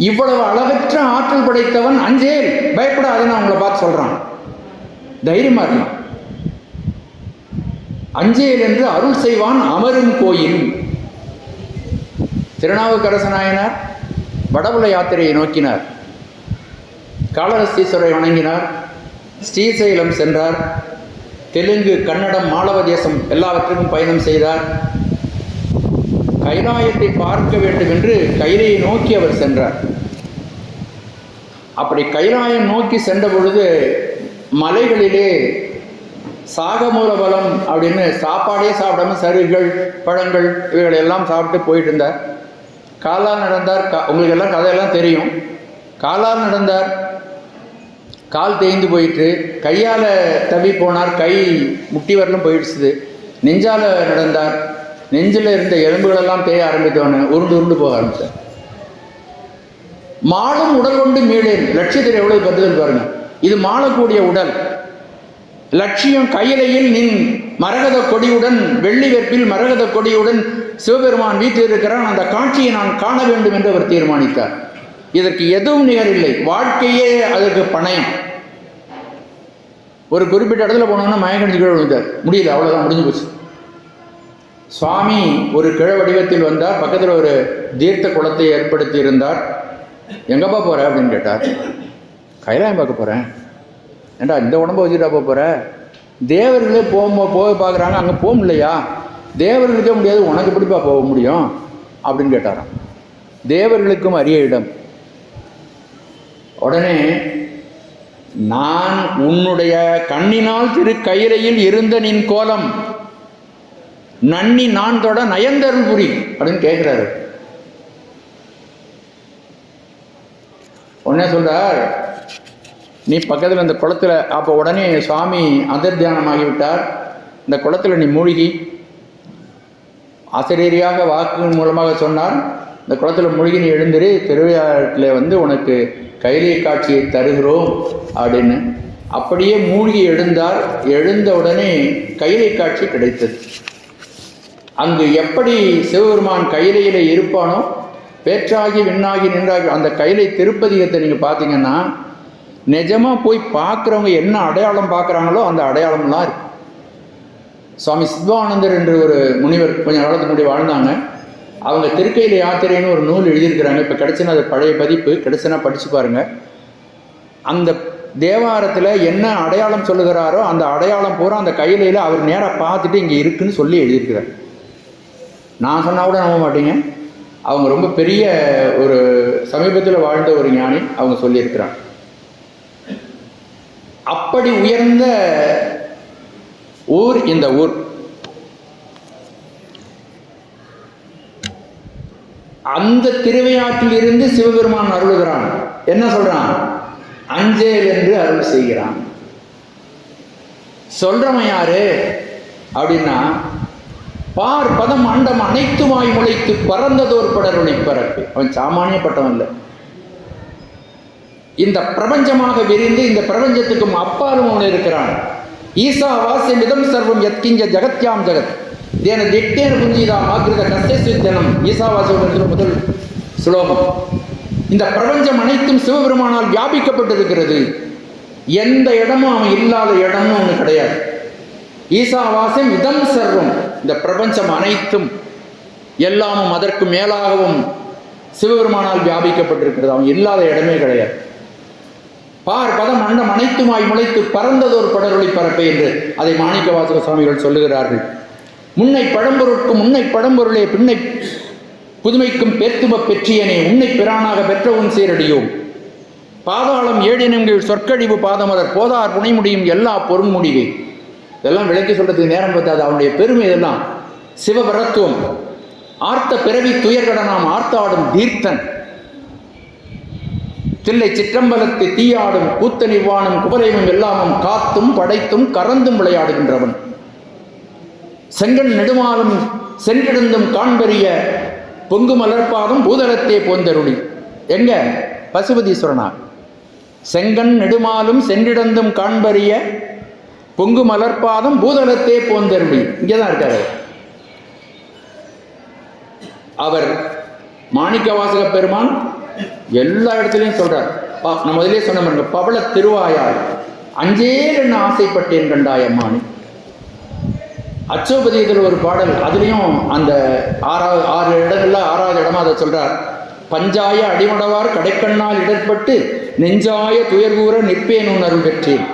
[SPEAKER 1] இவ்வளவு அளவற்ற ஆற்றல் படைத்தவன் அஞ்சேல், பயப்படாதுன்னு அவங்கள பார்த்து சொல்றான். தைரியமா இருக்கலாம். அஞ்சேல் என்று அருள் செய்வான் அமரும் கோயில். திருநாவுக்கரசு நாயனார் வடபுல யாத்திரையை நோக்கினார். காளஹஸ்தீஸ்வரரை வணங்கினார். ஸ்ரீசைலம் சென்றார். தெலுங்கு, கன்னடம், மாளவ தேசம் எல்லாவற்றுக்கும் பயணம் செய்தார். கைலாயத்தை பார்க்க வேண்டும் என்று கைலையை நோக்கி அவர் சென்றார். அப்படி கைலாயம் நோக்கி சென்ற பொழுது மலைகளிலே சாகமூல பலம் அப்படின்னு சாப்பாடே சாப்பிடாம சருகுகள், பழங்கள் இவைகளை எல்லாம் சாப்பிட்டு போயிட்டு இருந்தார். காலால் நடந்தார். உங்களுக்கு எல்லாம் கதையெல்லாம் தெரியும். காலால் நடந்தார். கால் தேய்ந்து போயிட்டு, கையால் தவி போனார். கை முட்டி வரலும் போயிடுச்சுது. நெஞ்சால் நடந்தார். நெஞ்சில் இருந்த எலும்புகளெல்லாம் தேய ஆரம்பித்தவன உருண்டு போக ஆரம்பித்தார். மாளும் உடல் கொண்டு மீளேன். லட்சியத்தில் எவ்வளவு பற்றுதல் பாருங்க. இது மாளக்கூடிய உடல். லட்சியம் கையிலையில் நின் மரகத கொடியுடன், வெள்ளி வெற்பில் மரகத கொடியுடன் சிவபெருமான் வீட்டில் இருக்கிறான். அந்த காட்சியை நான் காண வேண்டும் என்று அவர் தீர்மானித்தார். இதற்கு எதுவும் நிகரில்லை, வாழ்க்கையே அதற்கு பணயம். ஒரு குறிப்பிட்ட இடத்துல போனோம்னா மயக்கடிச்சு கீழே விழுந்தார், முடியல, அவ்வளோதான், முடிஞ்சு போச்சு. சுவாமி ஒரு கிழ வடிவத்தில் வந்தார், பக்கத்தில் ஒரு தீர்த்த குளத்தை ஏற்படுத்தி இருந்தார். எங்கப்பா போகிற அப்படின்னு கேட்டார். கைலாயம் பார்க்க போகிறேன். ஏண்டா இந்த உடம்பை வச்சுட்டா போகிற? தேவர்களே போக பார்க்குறாங்க, அங்கே போக முடியலையா? தேவர்களுக்கே முடியாது, உனக்கு எப்படிப்பா போக முடியும் அப்படின்னு கேட்டாராம். தேவர்களுக்கும் அரிய இடம். உடனே நான் உன்னுடைய கண்ணினால் திரு கையிலையில் இருந்த நின் கோலம் நன்னி நான் தொட நயந்தருள் புரி அப்படின்னு கேட்கிறாரு. உடனே சொல்றார், நீ பக்கத்தில் இந்த குளத்தில், அப்போ உடனே சுவாமி அந்தர்த்தியானமாகிவிட்டார். இந்த குளத்தில் நீ மூழ்கி, ஆசிரியரியாக வாக்கு மூலமாக சொன்னார், இந்த குளத்தில் மூழ்கி நீ எழுந்திரு, திருவிழாவில் உனக்கு கைலை காட்சியை தருகிறோம் அப்படின்னு. அப்படியே மூழ்கி எழுந்தார். எழுந்த உடனே கைலை காட்சி கிடைத்தது. அங்கு எப்படி சிவபெருமான் கைலையில் இருப்பானோ, பேற்றாகி விண்ணாகி நின்றாகி, அந்த கைலை திருப்பதிகத்தை நீங்கள் பார்த்தீங்கன்னா நிஜமாக போய் பார்க்குறவங்க என்ன அடையாளம் பார்க்குறாங்களோ அந்த அடையாளம்லாம் இருக்கு. சுவாமி சித்வானந்தர் என்று ஒரு முனிவர் கொஞ்சம் காலத்துக்கு முன்னாடி வாழ்ந்தாங்க. அவங்க திருக்கையில யாத்திரைன்னு ஒரு நூல் எழுதியிருக்கிறாங்க. இப்போ கிடச்சுன்னா அது பழைய பதிப்பு, கிடச்சுன்னா படித்து பாருங்கள். அந்த தேவாரத்தில் என்ன அடையாளம் சொல்லுகிறாரோ அந்த அடையாளம் பூரா அந்த கையிலையில் அவர் நேராக பார்த்துட்டு இங்கே இருக்குன்னு சொல்லி எழுதியிருக்கிறார். நான் சொன்னால் கூட நம்ப மாட்டீங்க. அவங்க ரொம்ப பெரிய ஒரு சமீபத்தில் வாழ்ந்த ஒரு ஞானி, அவங்க சொல்லியிருக்கிறாங்க. அப்படி உயர்ந்த ஊர் இந்த ஊர். அந்த திருவையாற்றில் இருந்து சிவபெருமான் அருளுகிறான். என்ன சொல்றான்? அஞ்சேல் என்று அருள் செய்கிறான். சொல்றவன் யாரு அப்படின்னா, பார் பதம் அண்டம் அனைத்துமாய் முளைத்து பறந்ததோர் படரொளி பரப்பு. அவன் சாமானியப்பட்டவன் இல்லை. இந்த பிரபஞ்சமாக விரிந்து இந்த பிரபஞ்சத்துக்கும் அப்பாலும் அவன் இருக்கிறான். ஈசா வாசி மிதம் சர்வம் யத்கிஞ்ச ஜகத்யாம் ஜகத் தேன திட்டேன குஞ்சிதா மாகிருத கஸ்தேஸ்வித்தனம். ஈசாவாசியோட முதல் சுலோகம். இந்த பிரபஞ்சம் அனைத்தும் சிவபெருமானால் வியாபிக்கப்பட்டிருக்கிறது. எந்த இடமும் அவன் இல்லாத இடம்னு ஒன்று கிடையாது. ஈசாவாசியம் இதம் சர்வம், இந்த பிரபஞ்சம் அனைத்தும் எல்லாமும் அதற்கு மேலாகவும் சிவபெருமானால் வியாபிக்கப்பட்டிருக்கிறது. அவன் இல்லாத இடமே கிடையாது. பார் பதம் அண்டம் அனைத்துமாய் முளைத்து பறந்ததோர் படரொளி பரப்பை என்று அதை மாணிக்க வாசக சுவாமிகள் சொல்லுகிறார்கள். முன்னை பழம்பொருட்கும் முன்னை பழம்பொருளே பின்னை புதுமைக்கும் பேர்த்தும பெற்றியனே உன்னை பிரானாக பெற்ற உன் சீரடியோம். பாதாளம் ஏழினங்கள் சொற்கழிவு பாதமலர் போதார் புனை முடியும் எல்லா பொருள் முடிவே. இதெல்லாம் விளக்கி சொல்றதுக்கு நேரம் பார்த்தாது. அவனுடைய பெருமை இதெல்லாம். சிவபரத்துவம். ஆர்த்த பிறவி துயர்கடனாம் ஆர்த்தாடும் தீர்த்தன். தில்லை சிற்றம்பலத்தை தீயாடும் கூத்தனிவானும் குபரையும் எல்லாமும் காத்தும் படைத்தும் கறந்தும் விளையாடுகின்றவன். செங்கன் நெடுமாலும் சென்றிருந்தும் காண்பறிய பொங்கு மலர்பாதம் பூதலத்தே போந்தருளி. எங்க? பசுபதீஸ்வரனா. செங்கன் நெடுமாலும் சென்றிடந்தும் காண்பறிய பொங்கு மலர்பாதம் பூதலத்தே போந்தருளி. இங்கேதான் இருக்காரு அவர். மாணிக்க வாசக பெருமான் எல்லா இடத்துலையும் சொல்றார். நம்ம முதலே சொன்ன பாருங்க, பவள திருவாயார் அஞ்சேல் என்ன ஆசைப்பட்டேன் கண்டாயம்மானி. அச்சோபதியத்தில் ஒரு பாடல், அதுலேயும் அந்த 6 இடங்கள்ல 6வது இடமா அதை சொல்றார். பஞ்சாய அடிமடவார் கடைக்கண்ணால் இடர்பட்டு நெஞ்சாய துயர்கூற நிற்பேன் உன் அருள் பெற்றேன்.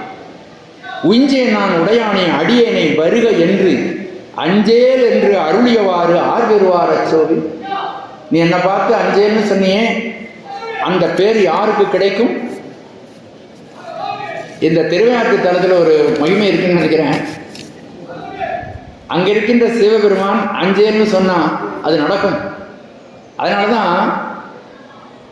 [SPEAKER 1] உஞ்சேன் நான் உடையானே அடியேனை வருக என்று அஞ்சேல் என்று அருளியவாறு ஆர் பெறுவார் அச்சோவி. நீ என்னை பார்த்து அஞ்சேல்னு சொன்னியே, அந்த பேர் யாருக்கு கிடைக்கும்? இந்த திருவையாற்று தலத்தில் ஒரு மகிமை இருக்குன்னு நினைக்கிறேன். அங்கே இருக்கின்ற சிவபெருமான் அஞ்சேல்னு சொன்னால் அது நடக்கும். அதனால தான்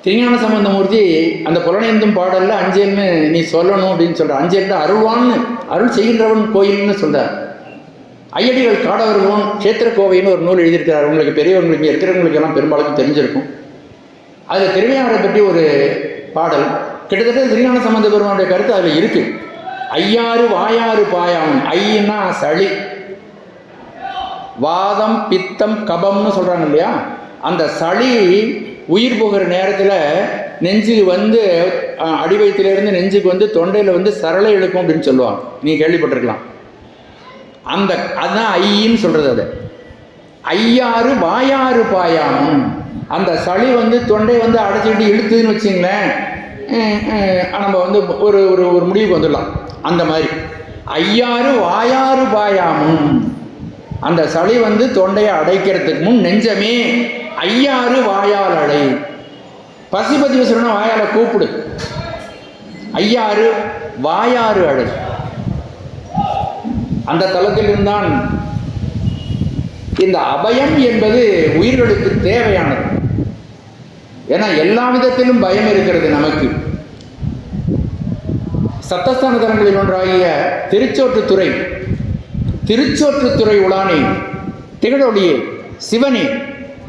[SPEAKER 1] திருஞான சம்பந்தமூர்த்தி அந்த புலனேந்தும் பாடலில் அஞ்சேல்னு நீ சொல்லணும் அப்படின்னு சொல்கிறார். அஞ்சேல் தான் அருள்வான்னு, அருள் செய்கின்றவன் கோயில்னு சொல்கிறார். ஐயடிகள் காடவர்களும் கேத்திர கோவைன்னு ஒரு நூல் எழுதியிருக்கிறார். உங்களுக்கு பெரியவங்களுக்கு இருக்கிறவங்களுக்கு எல்லாம் பெரும்பாலும் தெரிஞ்சிருக்கும். அதில் திருவையாறை பற்றி ஒரு பாடல், கிட்டத்தட்ட திருஞான சம்பந்த பெருமானுடைய கருத்து அதில் இருக்குது. ஐயாறு வாயாறு பாயாமம். ஐன்னா சளி, வாதம் பித்தம் கபம்னு சொல்கிறாங்க இல்லையா, அந்த சளி உயிர் போகிற நேரத்தில் நெஞ்சுக்கு வந்து அடி வயிற்றிலேருந்து நெஞ்சுக்கு வந்து தொண்டையில் வந்து சரளை இழுக்கும் அப்படின்னு சொல்லுவாங்க, நீங்கள் கேள்விப்பட்டிருக்கலாம். அதுதான் ஐயின்னு சொல்கிறது. அது ஐயாறு வாயாறு பாயாமம். அந்த சளி வந்து தொண்டை வந்து அடைச்சிக்கிட்டு இழுத்துதுன்னு வச்சிங்களேன், நம்ம வந்து ஒரு ஒரு முடிவுக்கு வந்துடலாம். அந்த மாதிரி ஐயாறு வாயாறு பாயாமம். அந்த சளி வந்து தொண்டையை அடைக்கிறதுக்கு முன் நெஞ்சமே ஐயாறு வாயால் அடை. பசுபதி சொல்லணும், வாயால கூப்பிடு. ஐயாறு வாயாறு அடை. அந்த தளத்தில் இருந்தான். இந்த அபயம் என்பது உயிர்களுக்கு தேவையானது. ஏன்னா எல்லா விதத்திலும் பயம் இருக்கிறது நமக்கு. சப்தஸ்தான தலங்களில் ஒன்றாகிய திருச்சோற்றுத்துறை உளானே திகழொளியே சிவனே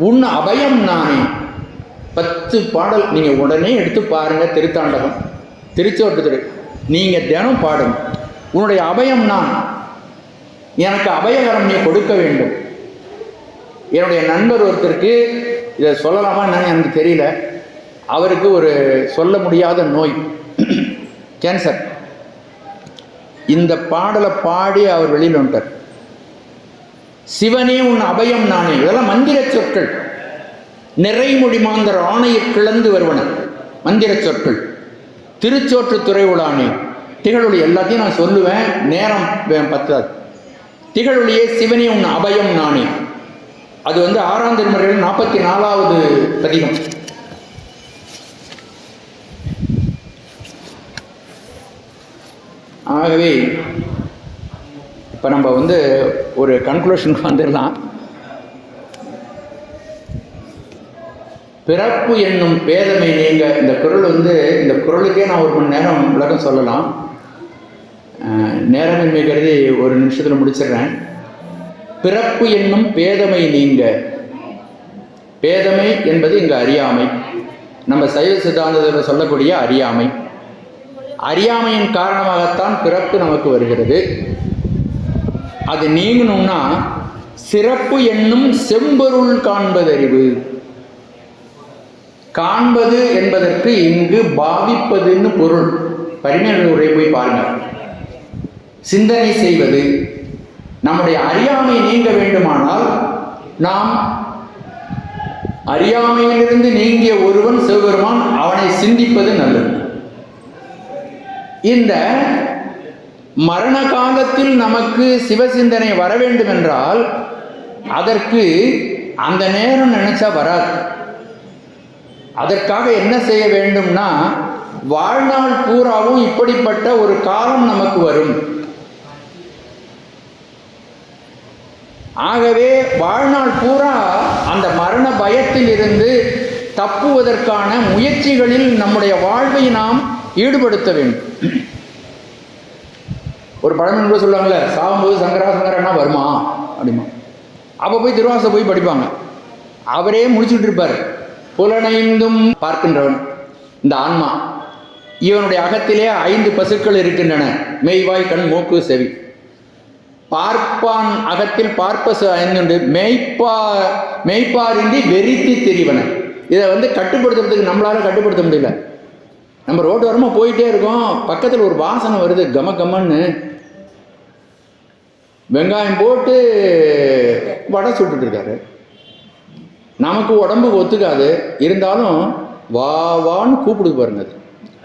[SPEAKER 1] உன் அபயம் நானே. 10 பாடல் நீங்கள் உடனே எடுத்து பாருங்க. திருத்தாண்டகம், திருச்சோற்றுத்துறை நீங்கள் தினம் பாடுங்க. உன்னுடைய அபயம் நான், எனக்கு அபயகரம் நீ கொடுக்க வேண்டும். என்னுடைய நண்பர் ஒருத்தருக்கு இதை சொல்லலாமா என்னன்னு எனக்கு தெரியல. அவருக்கு ஒரு சொல்ல முடியாத நோய், கேன்சர். இந்த பாடலை பாடி அவர் வெளியில் வந்துட்டார். சிவனே உன் அபயம் நானே. இதெல்லாம் மந்திர சொற்கள். நிறைமொழி மாந்தர் ஆணையை கிளந்து வருவன மந்திர சொற்கள். திருச்சோற்றுத்துறை உளானே திகழொளி. எல்லாத்தையும் நான் சொல்லுவேன், நேரம் பத்தாது. திகழொளியே சிவனே உன் அபயம் நானே. அது வந்து 6ஆம் திருமுறையில் 44வது பதிகம். ஆகவே இப்போ நம்ம வந்து ஒரு கன்க்ளூஷனுக்கு வந்துடலாம். பிறப்பு என்னும் பேதமை நீங்க. இந்த குறள் வந்து, இந்த குறளுக்கே நான் 1 மணி நேரம் விளக்கம் சொல்லலாம். நேரமின்மை கருதி 1 நிமிஷத்தில் முடிச்சிடுறேன். பிறப்பு என்னும் பேதமை நீங்க. பேதமை என்பது இங்கு அறியாமை. நம்ம சைவ சித்தாந்தத்தில் சொல்லக்கூடிய அறியாமை. அறியாமையின் காரணமாகத்தான் பிறப்பு நமக்கு வருகிறது. அது நீங்கணும்னா சிறப்பு என்னும் செம்பொருள் காண்பதறிவு. காண்பது என்பதற்கு இங்கு பாவிப்பதுன்னு பொருள். பரிமேல் உரை போய் பாருங்க. சிந்தனை செய்வது. நம்முடைய அறியாமை நீங்க வேண்டுமானால் நாம் அறியாமையிலிருந்து நீங்கிய ஒருவன் சிவபெருமான், அவனை சிந்திப்பது நல்லது. இந்த மரண காலத்தில் நமக்கு சிவசிந்தனை வர வேண்டும் என்றால் அதற்கு அந்த நேரம் நினைச்சா வராது. அதற்காக என்ன செய்ய வேண்டும்னா, வாழ்நாள் பூராவும் இப்படிப்பட்ட ஒரு காலம் நமக்கு வரும். ஆகவே வாழ்நாள் பூரா அந்த மரண பயத்தில் இருந்து தப்புவதற்கான முயற்சிகளில் நம்முடைய வாழ்வை நாம் ஈடுபடுத்த வேண்டும். ஒரு பழமொழி சொல்லுவாங்கள்ல, சாகும்போது சங்கரா சங்கரன்னா வருமா அப்படிமா. அப்போ போய் திருவாசை போய் படிப்பாங்க. அவரே முடிச்சுட்டு இருப்பார். புலனைந்தும் பார்க்கின்றவன் இந்த ஆன்மா. இவனுடைய அகத்திலே 5 பசுக்கள் இருக்கின்றன, மெய்வாய் கண் மூக்கு செவி. பார்ப்பான் அகத்தில் பார்ப்பசு 5 மெய்ப்பாரின்றி வெறித்து திரிவன. இதை வந்து கட்டுப்படுத்துறதுக்கு நம்மளால கட்டுப்படுத்த முடியல. நம்ம ரோட்டு வரமா போயிட்டே இருக்கோம், பக்கத்தில் ஒரு வாசனை வருது கம கம்மன்னு. வெங்காயம் போட்டு வடை சுட்டுட்டு இருக்காரு. நமக்கு உடம்புக்கு ஒத்துக்காது, இருந்தாலும் வா வான்னு கூப்பிடுது பாருங்க. அது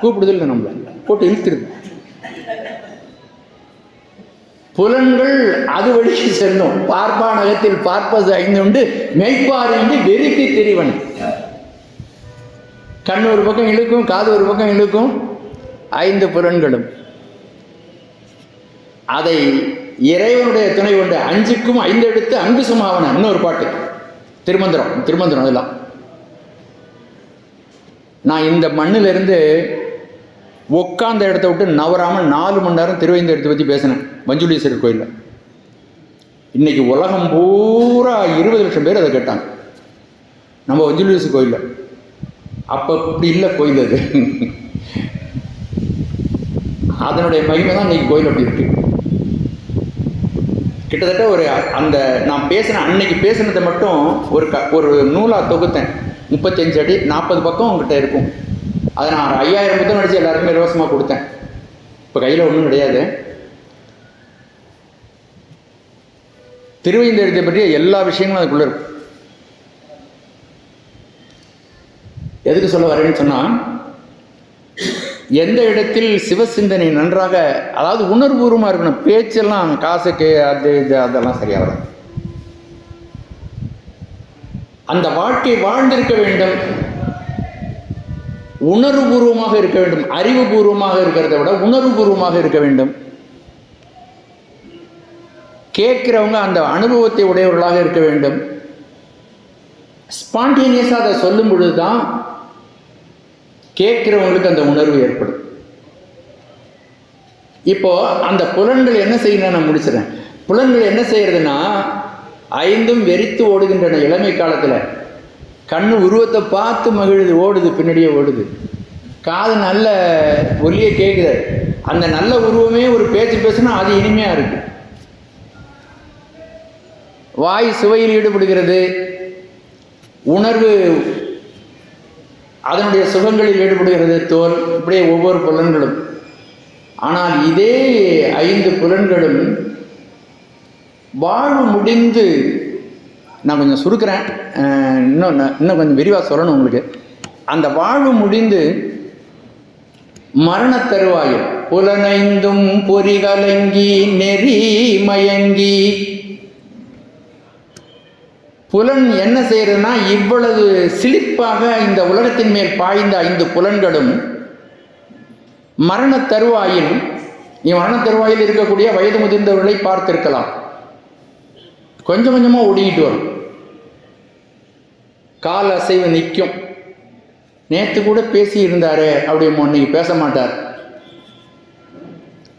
[SPEAKER 1] கூப்பிடுது இல்லை, நம்மள போட்டு இழுத்துருது. புலன்கள் அது வழிக்கு செல்லும். பார்ப்பான் அகத்தில் பார்ப்பது 5 உண்டு, மெய்ப்பாரின்றி வெறித்து திரிவன். கண் ஒரு பக்கம் இழுக்கும், காது ஒரு பக்கம் இழுக்கும், 5 புலன்களும். அதை இறைவனுடைய துணை கொண்டு 5க்கும் 5 எடுத்து அங்கு சுமாவன. இன்னொரு பாட்டு திருமந்திரம் அதெல்லாம். நான் இந்த மண்ணிலிருந்து உட்காந்த இடத்த விட்டு நவராமல் 4 மணி நேரம் திருவைந்தெடுத்து பற்றி பேசினேன் மஞ்சுளீஸ்வரர் கோயிலில். இன்னைக்கு உலகம் பூரா 20 லட்சம் பேர் அதை கேட்டாங்க நம்ம மஞ்சுளீஸ்வரர் கோயிலில். அப்போ இப்படி இல்லை கோயில். அது அதனுடைய மகிமை தான் இன்னைக்கு கோயில் அப்படி இருக்கு. கிட்டத்தட்ட ஒரு அந்த நான் அன்னைக்கு பேசினதை மட்டும் ஒரு நூலாக தொகுத்தேன். 35 அடி 40 பக்கம் உங்ககிட்ட இருக்கும். அதை நான் 5000 புத்தகம் அடித்து எல்லாருக்குமே இலவசமாக கொடுத்தேன். இப்போ கையில் ஒன்றும் கிடையாது. திருவைந்தெழுத்தை பற்றிய எல்லா விஷயங்களும் அதுக்குள்ளே இருக்கும். எதுக்கு சொல்ல வரேன்னு சொன்னால், எந்த இடத்தில் சிவசிந்தனை நன்றாக, அதாவது உணர்வுபூர்வமாக இருக்கணும். பேச்செல்லாம் காசுக்கு அது இது அதெல்லாம் சரியாக வரும். அந்த வாழ்க்கை வாழ்ந்திருக்க வேண்டும், உணர்வுபூர்வமாக இருக்க வேண்டும். அறிவுபூர்வமாக இருக்கிறத விட உணர்வுபூர்வமாக இருக்க வேண்டும். கேட்கிறவங்க அந்த அனுபவத்தை உடையவர்களாக இருக்க வேண்டும். ஸ்பான்டேனியஸாக அதை சொல்லும் பொழுது தான் கேட்கிறவங்களுக்கு அந்த உணர்வு ஏற்படும். இப்போ அந்த புலன்கள் என்ன செய்யணும், நான் முடிச்சிடறேன். புலன்கள் என்ன செய்யறதுன்னா, 5ம் வெறித்து ஓடுகின்றன. இளமை காலத்தில் கண்ணு உருவத்தை பார்த்து மகிழுது, ஓடுது, பின்னாடியே ஓடுது. காது நல்ல ஒலியை கேட்குது. அந்த நல்ல உருவமே ஒரு பேச்சு பேசுனா அது இனிமையாக இருக்கு. வாய் சுவையில் ஈடுபடுகிறது, உணர்வு அதனுடைய சுகங்களில் ஈடுபடுகிறது, தோல், இப்படியே ஒவ்வொரு புலன்களும். ஆனால் இதே 5 புலன்களும் வாழ்வு முடிந்து, நான் கொஞ்சம் சுருக்கிறேன், இன்னும் கொஞ்சம் விரிவாக சொல்லணும் உங்களுக்கு. அந்த வாழ்வு முடிந்து மரண தருவாயில் புலனைந்தும் பொறிகலங்கி நெறி மயங்கி, புலன் என்ன செய்யறதுன்னா, இவ்வளவு சிலிப்பாக இந்த உலகத்தின் மேல் பாய்ந்த 5 புலன்களும் மரண தருவாயில் இருக்கக்கூடிய வயது முதிர்ந்தவர்களை பார்த்திருக்கலாம். கொஞ்சம் கொஞ்சமாக ஒடுங்கிட்டு வரும். கால் அசைவு நிற்கும். நேற்று கூட பேசி இருந்தாரு, அப்படி இன்னைக்கு பேச மாட்டார்.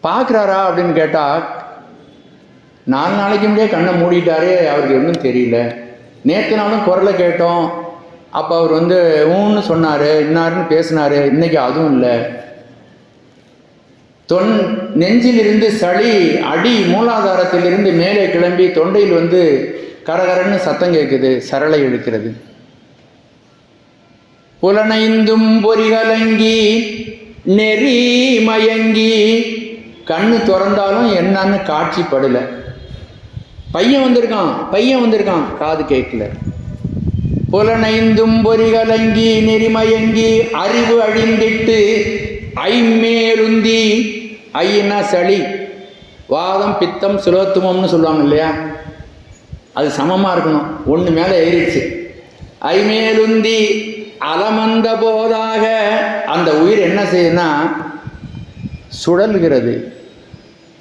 [SPEAKER 1] பார்க்குறாரா அப்படின்னு கேட்டால், 4 நாளைக்கு முன்னாடியே கண்ணை மூடிட்டாரு, அவருக்கு ஒன்றும் தெரியல. நேற்று நாளும் குரலை கேட்டோம், அப்போ அவர் ஊன்னு சொன்னார், இன்னாருன்னு பேசினார். இன்னைக்கு அதுவும் இல்லை. நெஞ்சிலிருந்து சளி அடி மூலாதாரத்திலிருந்து மேலே கிளம்பி தொண்டையில் கரகரன்னு சத்தம் கேட்குது, சரளை இழுக்கிறது. புலனைந்தும் பொறிகலங்கி நெறி மயங்கி, கண்ணு திறந்தாலும் என்னன்னு காட்சிப்படலை. பையன் வந்திருக்கான், காது கேட்கல. புலனைந்தும் பொறிகலங்கி நெறிமயங்கி அறிவு அழிந்திட்டு ஐமேலுந்தி, ஐன்னா சளி, வாதம் பித்தம் சுலோத்துமம்னு சொல்லுவாங்க இல்லையா, அது சமமாக இருக்கணும். ஒன்று மேலே ஏறிடுச்சு. ஐமேலுந்தி அலமந்த போதாக, அந்த உயிர் என்ன செய்யுதுன்னா சுழல்கிறது,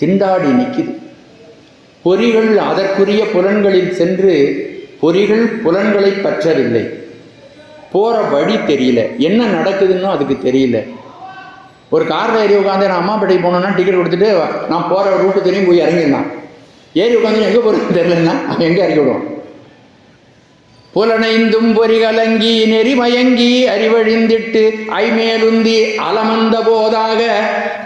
[SPEAKER 1] திண்டாடி நிற்குது. பொறிகள் அதற்குரிய புலன்களில் சென்று பொறிகள் புலன்களை பற்றவில்லை. போகிற வழி தெரியல, என்ன நடக்குதுன்னு அதுக்கு தெரியல. ஒரு காரில் ஏறி உட்காந்து நான் அம்மாப்பேட்டைக்கு போனோன்னா டிக்கெட் கொடுத்துட்டு நான் போகிற ரூட்டு தெரியும் போய் இறங்கிடலாம். ஏறி உட்காந்து எங்கே போகிறதுன்னு தெரியலன்னா அவன் எங்கே இறக்கி விடுவான். புலனைந்தும் பொறிகலங்கி நெறிமயங்கி அறிவழிந்திட்டு ஐமேலுந்தி அலமந்த போதாக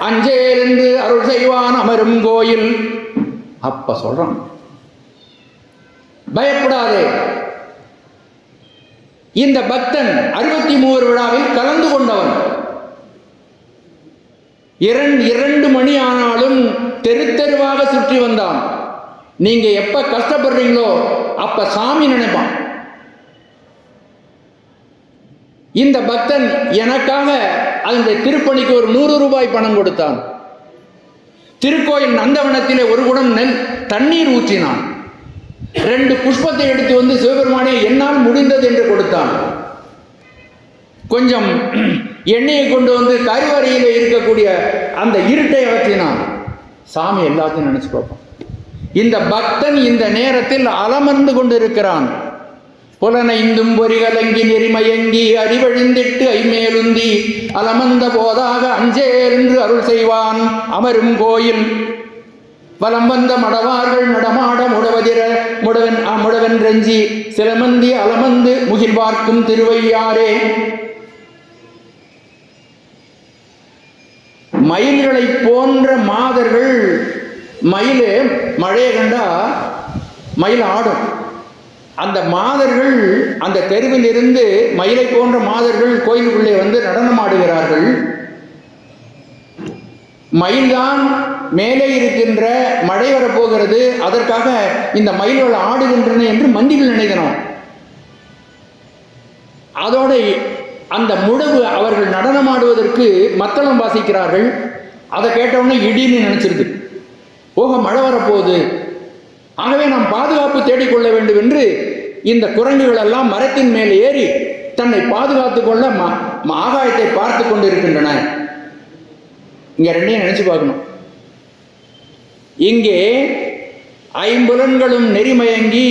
[SPEAKER 1] அஞ்சேலென்று அருள் செய்வான் அமரும் கோயில். அப்ப சொல்றான், பயப்படாதே. இந்த பக்தன் 63 விழாவில் கலந்து கொண்டவன். 2 மணி ஆனாலும் தெரு தெருவாக சுற்றி வந்தான். நீங்க எப்ப கஷ்டப்படுறீங்களோ அப்ப சாமி நினைப்பான். இந்த பக்தன் எனக்காக அதனுடைய திருப்பணிக்கு ஒரு 100 ரூபாய் பணம் கொடுத்தான். திருக்கோயில் நந்தவனத்திலே ஒரு குடம் தண்ணீர் ஊற்றினான். 2 புஷ்பத்தை எடுத்து சிவபெருமானே என்னால் முடிந்தது என்று கொடுத்தான். கொஞ்சம் எண்ணெயை கொண்டு கருவறையில் இருக்கக்கூடிய அந்த இருட்டை அகற்றினான். சாமி எல்லாத்தையும் நினைச்சு பார்ப்போம். இந்த பக்தன் இந்த நேரத்தில் அலமர்ந்து கொண்டிருக்கிறான். புலனைந்தும் பொறிகலங்கி நெறிமயங்கி அறிவழிந்திட்டு ஐமேலுந்தி அலமந்த போதாக அஞ்சேல் என்று அருள் செய்வான் அமரும் கோயில். வலம் வந்த மடவார்கள் நடமாட முடவன் ரஞ்சி சிலமந்தி அலமந்து முகில் பார்க்கும் திருவையாரே. மயில்களை போன்ற மாதர்கள். மயில் மழையை கண்டா மயில் ஆடும். அந்த மாதர்கள் அந்த தெருவில் இருந்து மயிலை போன்ற மாதர்கள் கோயிலுக்குள்ளே வந்து நடனம் ஆடுகிறார்கள். மயில்தான் மேலே இருக்கின்ற மழை வரப்போகிறது, அதற்காக இந்த மயில்கள் ஆடுகின்றன என்று மந்திகள் நினைக்கணும். அதோட அந்த முழவு அவர்கள் நடனமாடுவதற்கு மத்தளம் வாசிக்கிறார்கள். அதை கேட்டவுடனே இடின்னு நினைச்சிருக்கு, போக மழை வரப்போகுது, ஆகவே நாம் பாதுகாப்பு தேடிக்கொள்ள வேண்டும் என்று இந்த குரங்குகள் எல்லாம் மரத்தின் மேல் ஏறி தன்னை பாதுகாத்துக் கொள்ள ஆகாயத்தை பார்த்து கொண்டு இருக்கின்றன. இங்க ரெண்டையும் நினைச்சு பார்க்கணும். இங்கே ஐம்புலன்களும் நெறிமயங்கி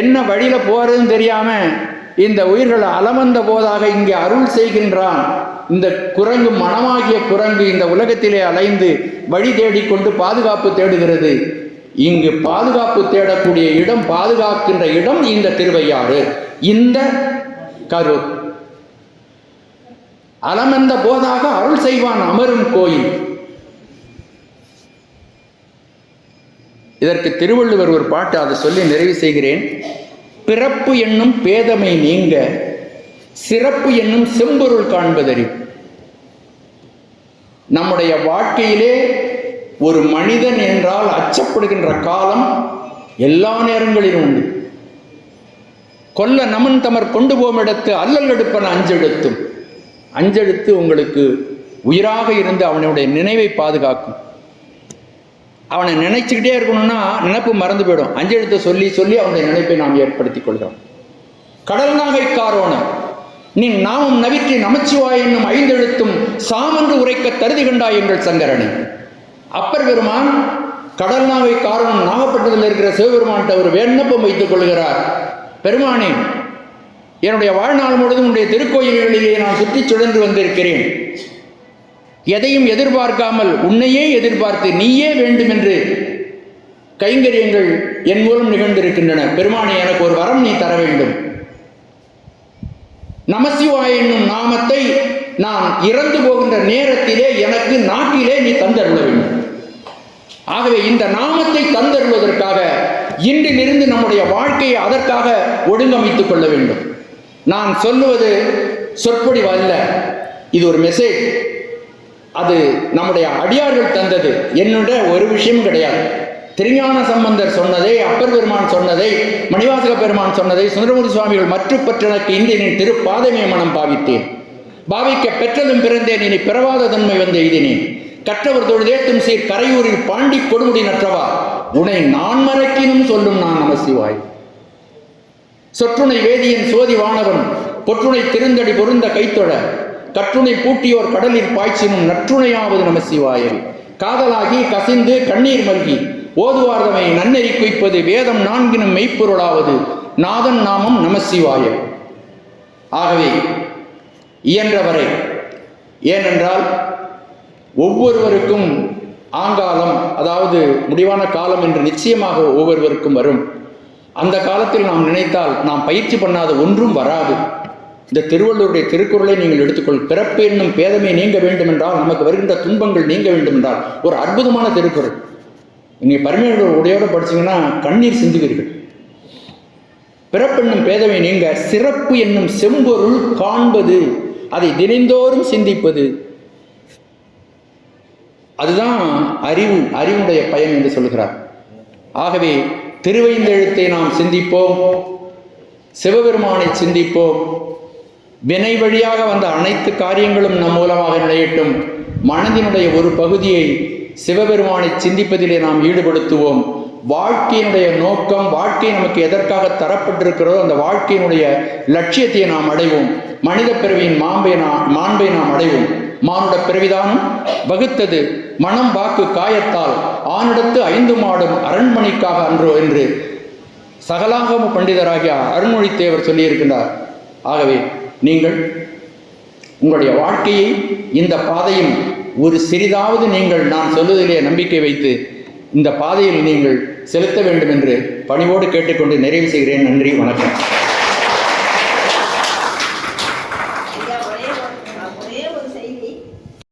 [SPEAKER 1] என்ன வழியில போறதுன்னு தெரியாம இந்த உயிர்கள் அலமந்த போதாக இங்கே அருள் செய்கின்றான். இந்த குரங்கு, மனமாகிய குரங்கு இந்த உலகத்திலே அலைந்து வழி தேடிக்கொண்டு பாதுகாப்பு தேடுகிறது. இங்கு பாதுகாப்பு தேடக்கூடிய இடம், பாதுகாக்கின்ற இடம் இந்த திருவையாறு, இந்த கரூர். அலமந்த போதாக அருள் செய்வான் அமரும் கோயில். இதற்கு திருவள்ளுவர் ஒரு பாட்டு, அதை சொல்லி நிறைவு செய்கிறேன். பிறப்பு என்னும் பேதமை நீங்க சிறப்பு என்னும் செம்பொருள் காண்பதறி. நம்முடைய வாழ்க்கையிலே ஒரு மனிதன் என்றால் அச்சப்படுகின்ற காலம் எல்லா நேரங்களிலும் உண்டு. கொல்ல நமன் தமர் கொண்டு போம் இடத்து அல்லல் எடுப்பன அஞ்செழுத்தும். அஞ்செழுத்து உங்களுக்கு உயிராக இருந்து அவனுடைய நினைவை பாதுகாக்கும். அவனை நினைச்சுக்கிட்டே இருக்கணும்னா நினைப்பு மறந்து போயிடும். அஞ்செழுத்தை சொல்லி சொல்லி அவனுடைய நினைப்பை நாம் ஏற்படுத்திக் கொள்கிறோம். கடல் நாகை காரோன நீ நாமும் நவிற்றி நமச்சிவாய் என்னும் ஐந்தெழுத்தும் சாமன்று உரைக்க தருதி கண்டாய் எங்கள் சங்கரனை. அப்பர் பெருமான் கடல் நாகை காரணம் நாகப்பட்டினத்தில் இருக்கிற சிவபெருமான்கிட்ட ஒரு விண்ணப்பம் வைத்துக் கொள்கிறார். பெருமானே, என்னுடைய வாழ்நாள் முழுவதும் உன்னுடைய திருக்கோயில்களிலே நான் சுற்றி சுழன்று வந்திருக்கிறேன். எதையும் எதிர்பார்க்காமல் உன்னையே எதிர்பார்த்து நீயே வேண்டும் என்று கைங்கரியங்கள் என் மூலம் நிகழ்ந்திருக்கின்றன. பெருமானே, எனக்கு ஒரு வரம் நீ தர வேண்டும். நமசிவாய் என்னும் நாமத்தை நான் இறந்து போகின்ற நேரத்திலே எனக்கு நாட்டிலே நீ தந்தருள வேண்டும். ஆகவே இந்த நாமத்தை தந்தருவதற்காக இன்றிலிருந்து நம்முடைய வாழ்க்கையை அதற்காக ஒழுங்கமைத்துக் கொள்ள வேண்டும். நான் சொல்லுவது சொற்பொழிவு அல்ல, இது ஒரு மெசேஜ். அது நம்முடைய அடியார்கள் தந்தது, என்னுடைய ஒரு விஷயம் கிடையாது. திருஞான சம்பந்தர் சொன்னதை, அப்பர் பெருமான் சொன்னதை, மணிவாசக பெருமான் சொன்னதை, சுந்தரமூர்த்தி சுவாமிகள் மற்றுப்பற்றனக்கு இந்தியனின் திருப்பாதமே மனம் பாவித்தேன். பாவிக்க பெற்றதும் பிறந்தேன், இனி பிறவாத தன்மை வந்து எய்தினேன். கற்றவர் தொழுதேத்தும் சீர் கரையூரில் பாண்டி கொடுமுடி நற்றவா உனை நான் மறக்கினும் சொல்லும் நான் நமசிவாய். சொற்றுணை வேதியன் சோதி வானவன் பொற்றுணை திருந்தடி பொருந்த கைத்தொழ கற்றுணை பூட்டியோர் கடலில் பாய்ச்சினும் நற்றுணையாவது நமசிவாயல். காதலாகி கசிந்து கண்ணீர் மல்கி ஓதுவார்தமை நன்னெறி குய்ப்பது வேதம் நான்கினும் மெய்ப்பொருளாவது நாதன் நாமம் நமசிவாயல். ஆகவே இயன்றவரை, ஏனென்றால் ஒவ்வொருவருக்கும் ஆங்காலம், அதாவது முடிவான காலம் என்று நிச்சயமாக ஒவ்வொருவருக்கும் வரும். அந்த காலத்தில் நாம் நினைத்தால் நாம் பயிற்சி பண்ணாத ஒன்றும் வராது. இந்த திருவள்ளுவருடைய திருக்குறளை நீங்கள் எடுத்துக்கொள். பிறப்பு என்னும் பேதமே நீங்க வேண்டும் என்றால், நமக்கு வருகின்ற துன்பங்கள் நீங்க வேண்டும் என்றால், ஒரு அற்புதமான திருக்குறள். நீங்கள் பரிமையோட உடையோடு படிச்சீங்கன்னா கண்ணீர் சிந்துவீர்கள். பிறப்பென்னும் பேதமை நீங்க சிறப்பு என்னும் செம்பொருள் காண்பது, அதை தினந்தோறும் சிந்திப்பது, அதுதான் அறிவுடைய பயன் என்று சொல்கிறார். ஆகவே திருவைந்தெழுத்தை நாம் சிந்திப்போம், சிவபெருமானை சிந்திப்போம். வினை வழியாக வந்த அனைத்து காரியங்களும் நம் மூலமாக நிலையட்டும். மனதினுடைய ஒரு பகுதியை சிவபெருமானை சிந்திப்பதிலே நாம் ஈடுபடுத்துவோம். வாழ்க்கையினுடைய நோக்கம், வாழ்க்கை நமக்கு எதற்காக தரப்பட்டிருக்கிறதோ அந்த வாழ்க்கையினுடைய லட்சியத்தை நாம் அடைவோம். மனித பிறவியின் மாண்பை நாம் அடைவோம். மானுட பிறவிதானும் வகுத்தது மனம் வாக்கு காயத்தால் ஆனிடத்து 5 மாடும் அரண்மனைக்காக அன்றோ என்று சகலாகம பண்டிதராகிய அருண்மொழித்தேவர் சொல்லியிருக்கின்றார். ஆகவே நீங்கள் உங்களுடைய வாழ்க்கையை இந்த பாதையில் ஒரு சிறிதாவது நீங்கள் நான் சொல்வதிலே நம்பிக்கை வைத்து இந்த பாதையில் நீங்கள் செலுத்த வேண்டும் என்று பணிவோடு கேட்டுக்கொண்டு நிறைவு செய்கிறேன். நன்றி, வணக்கம்.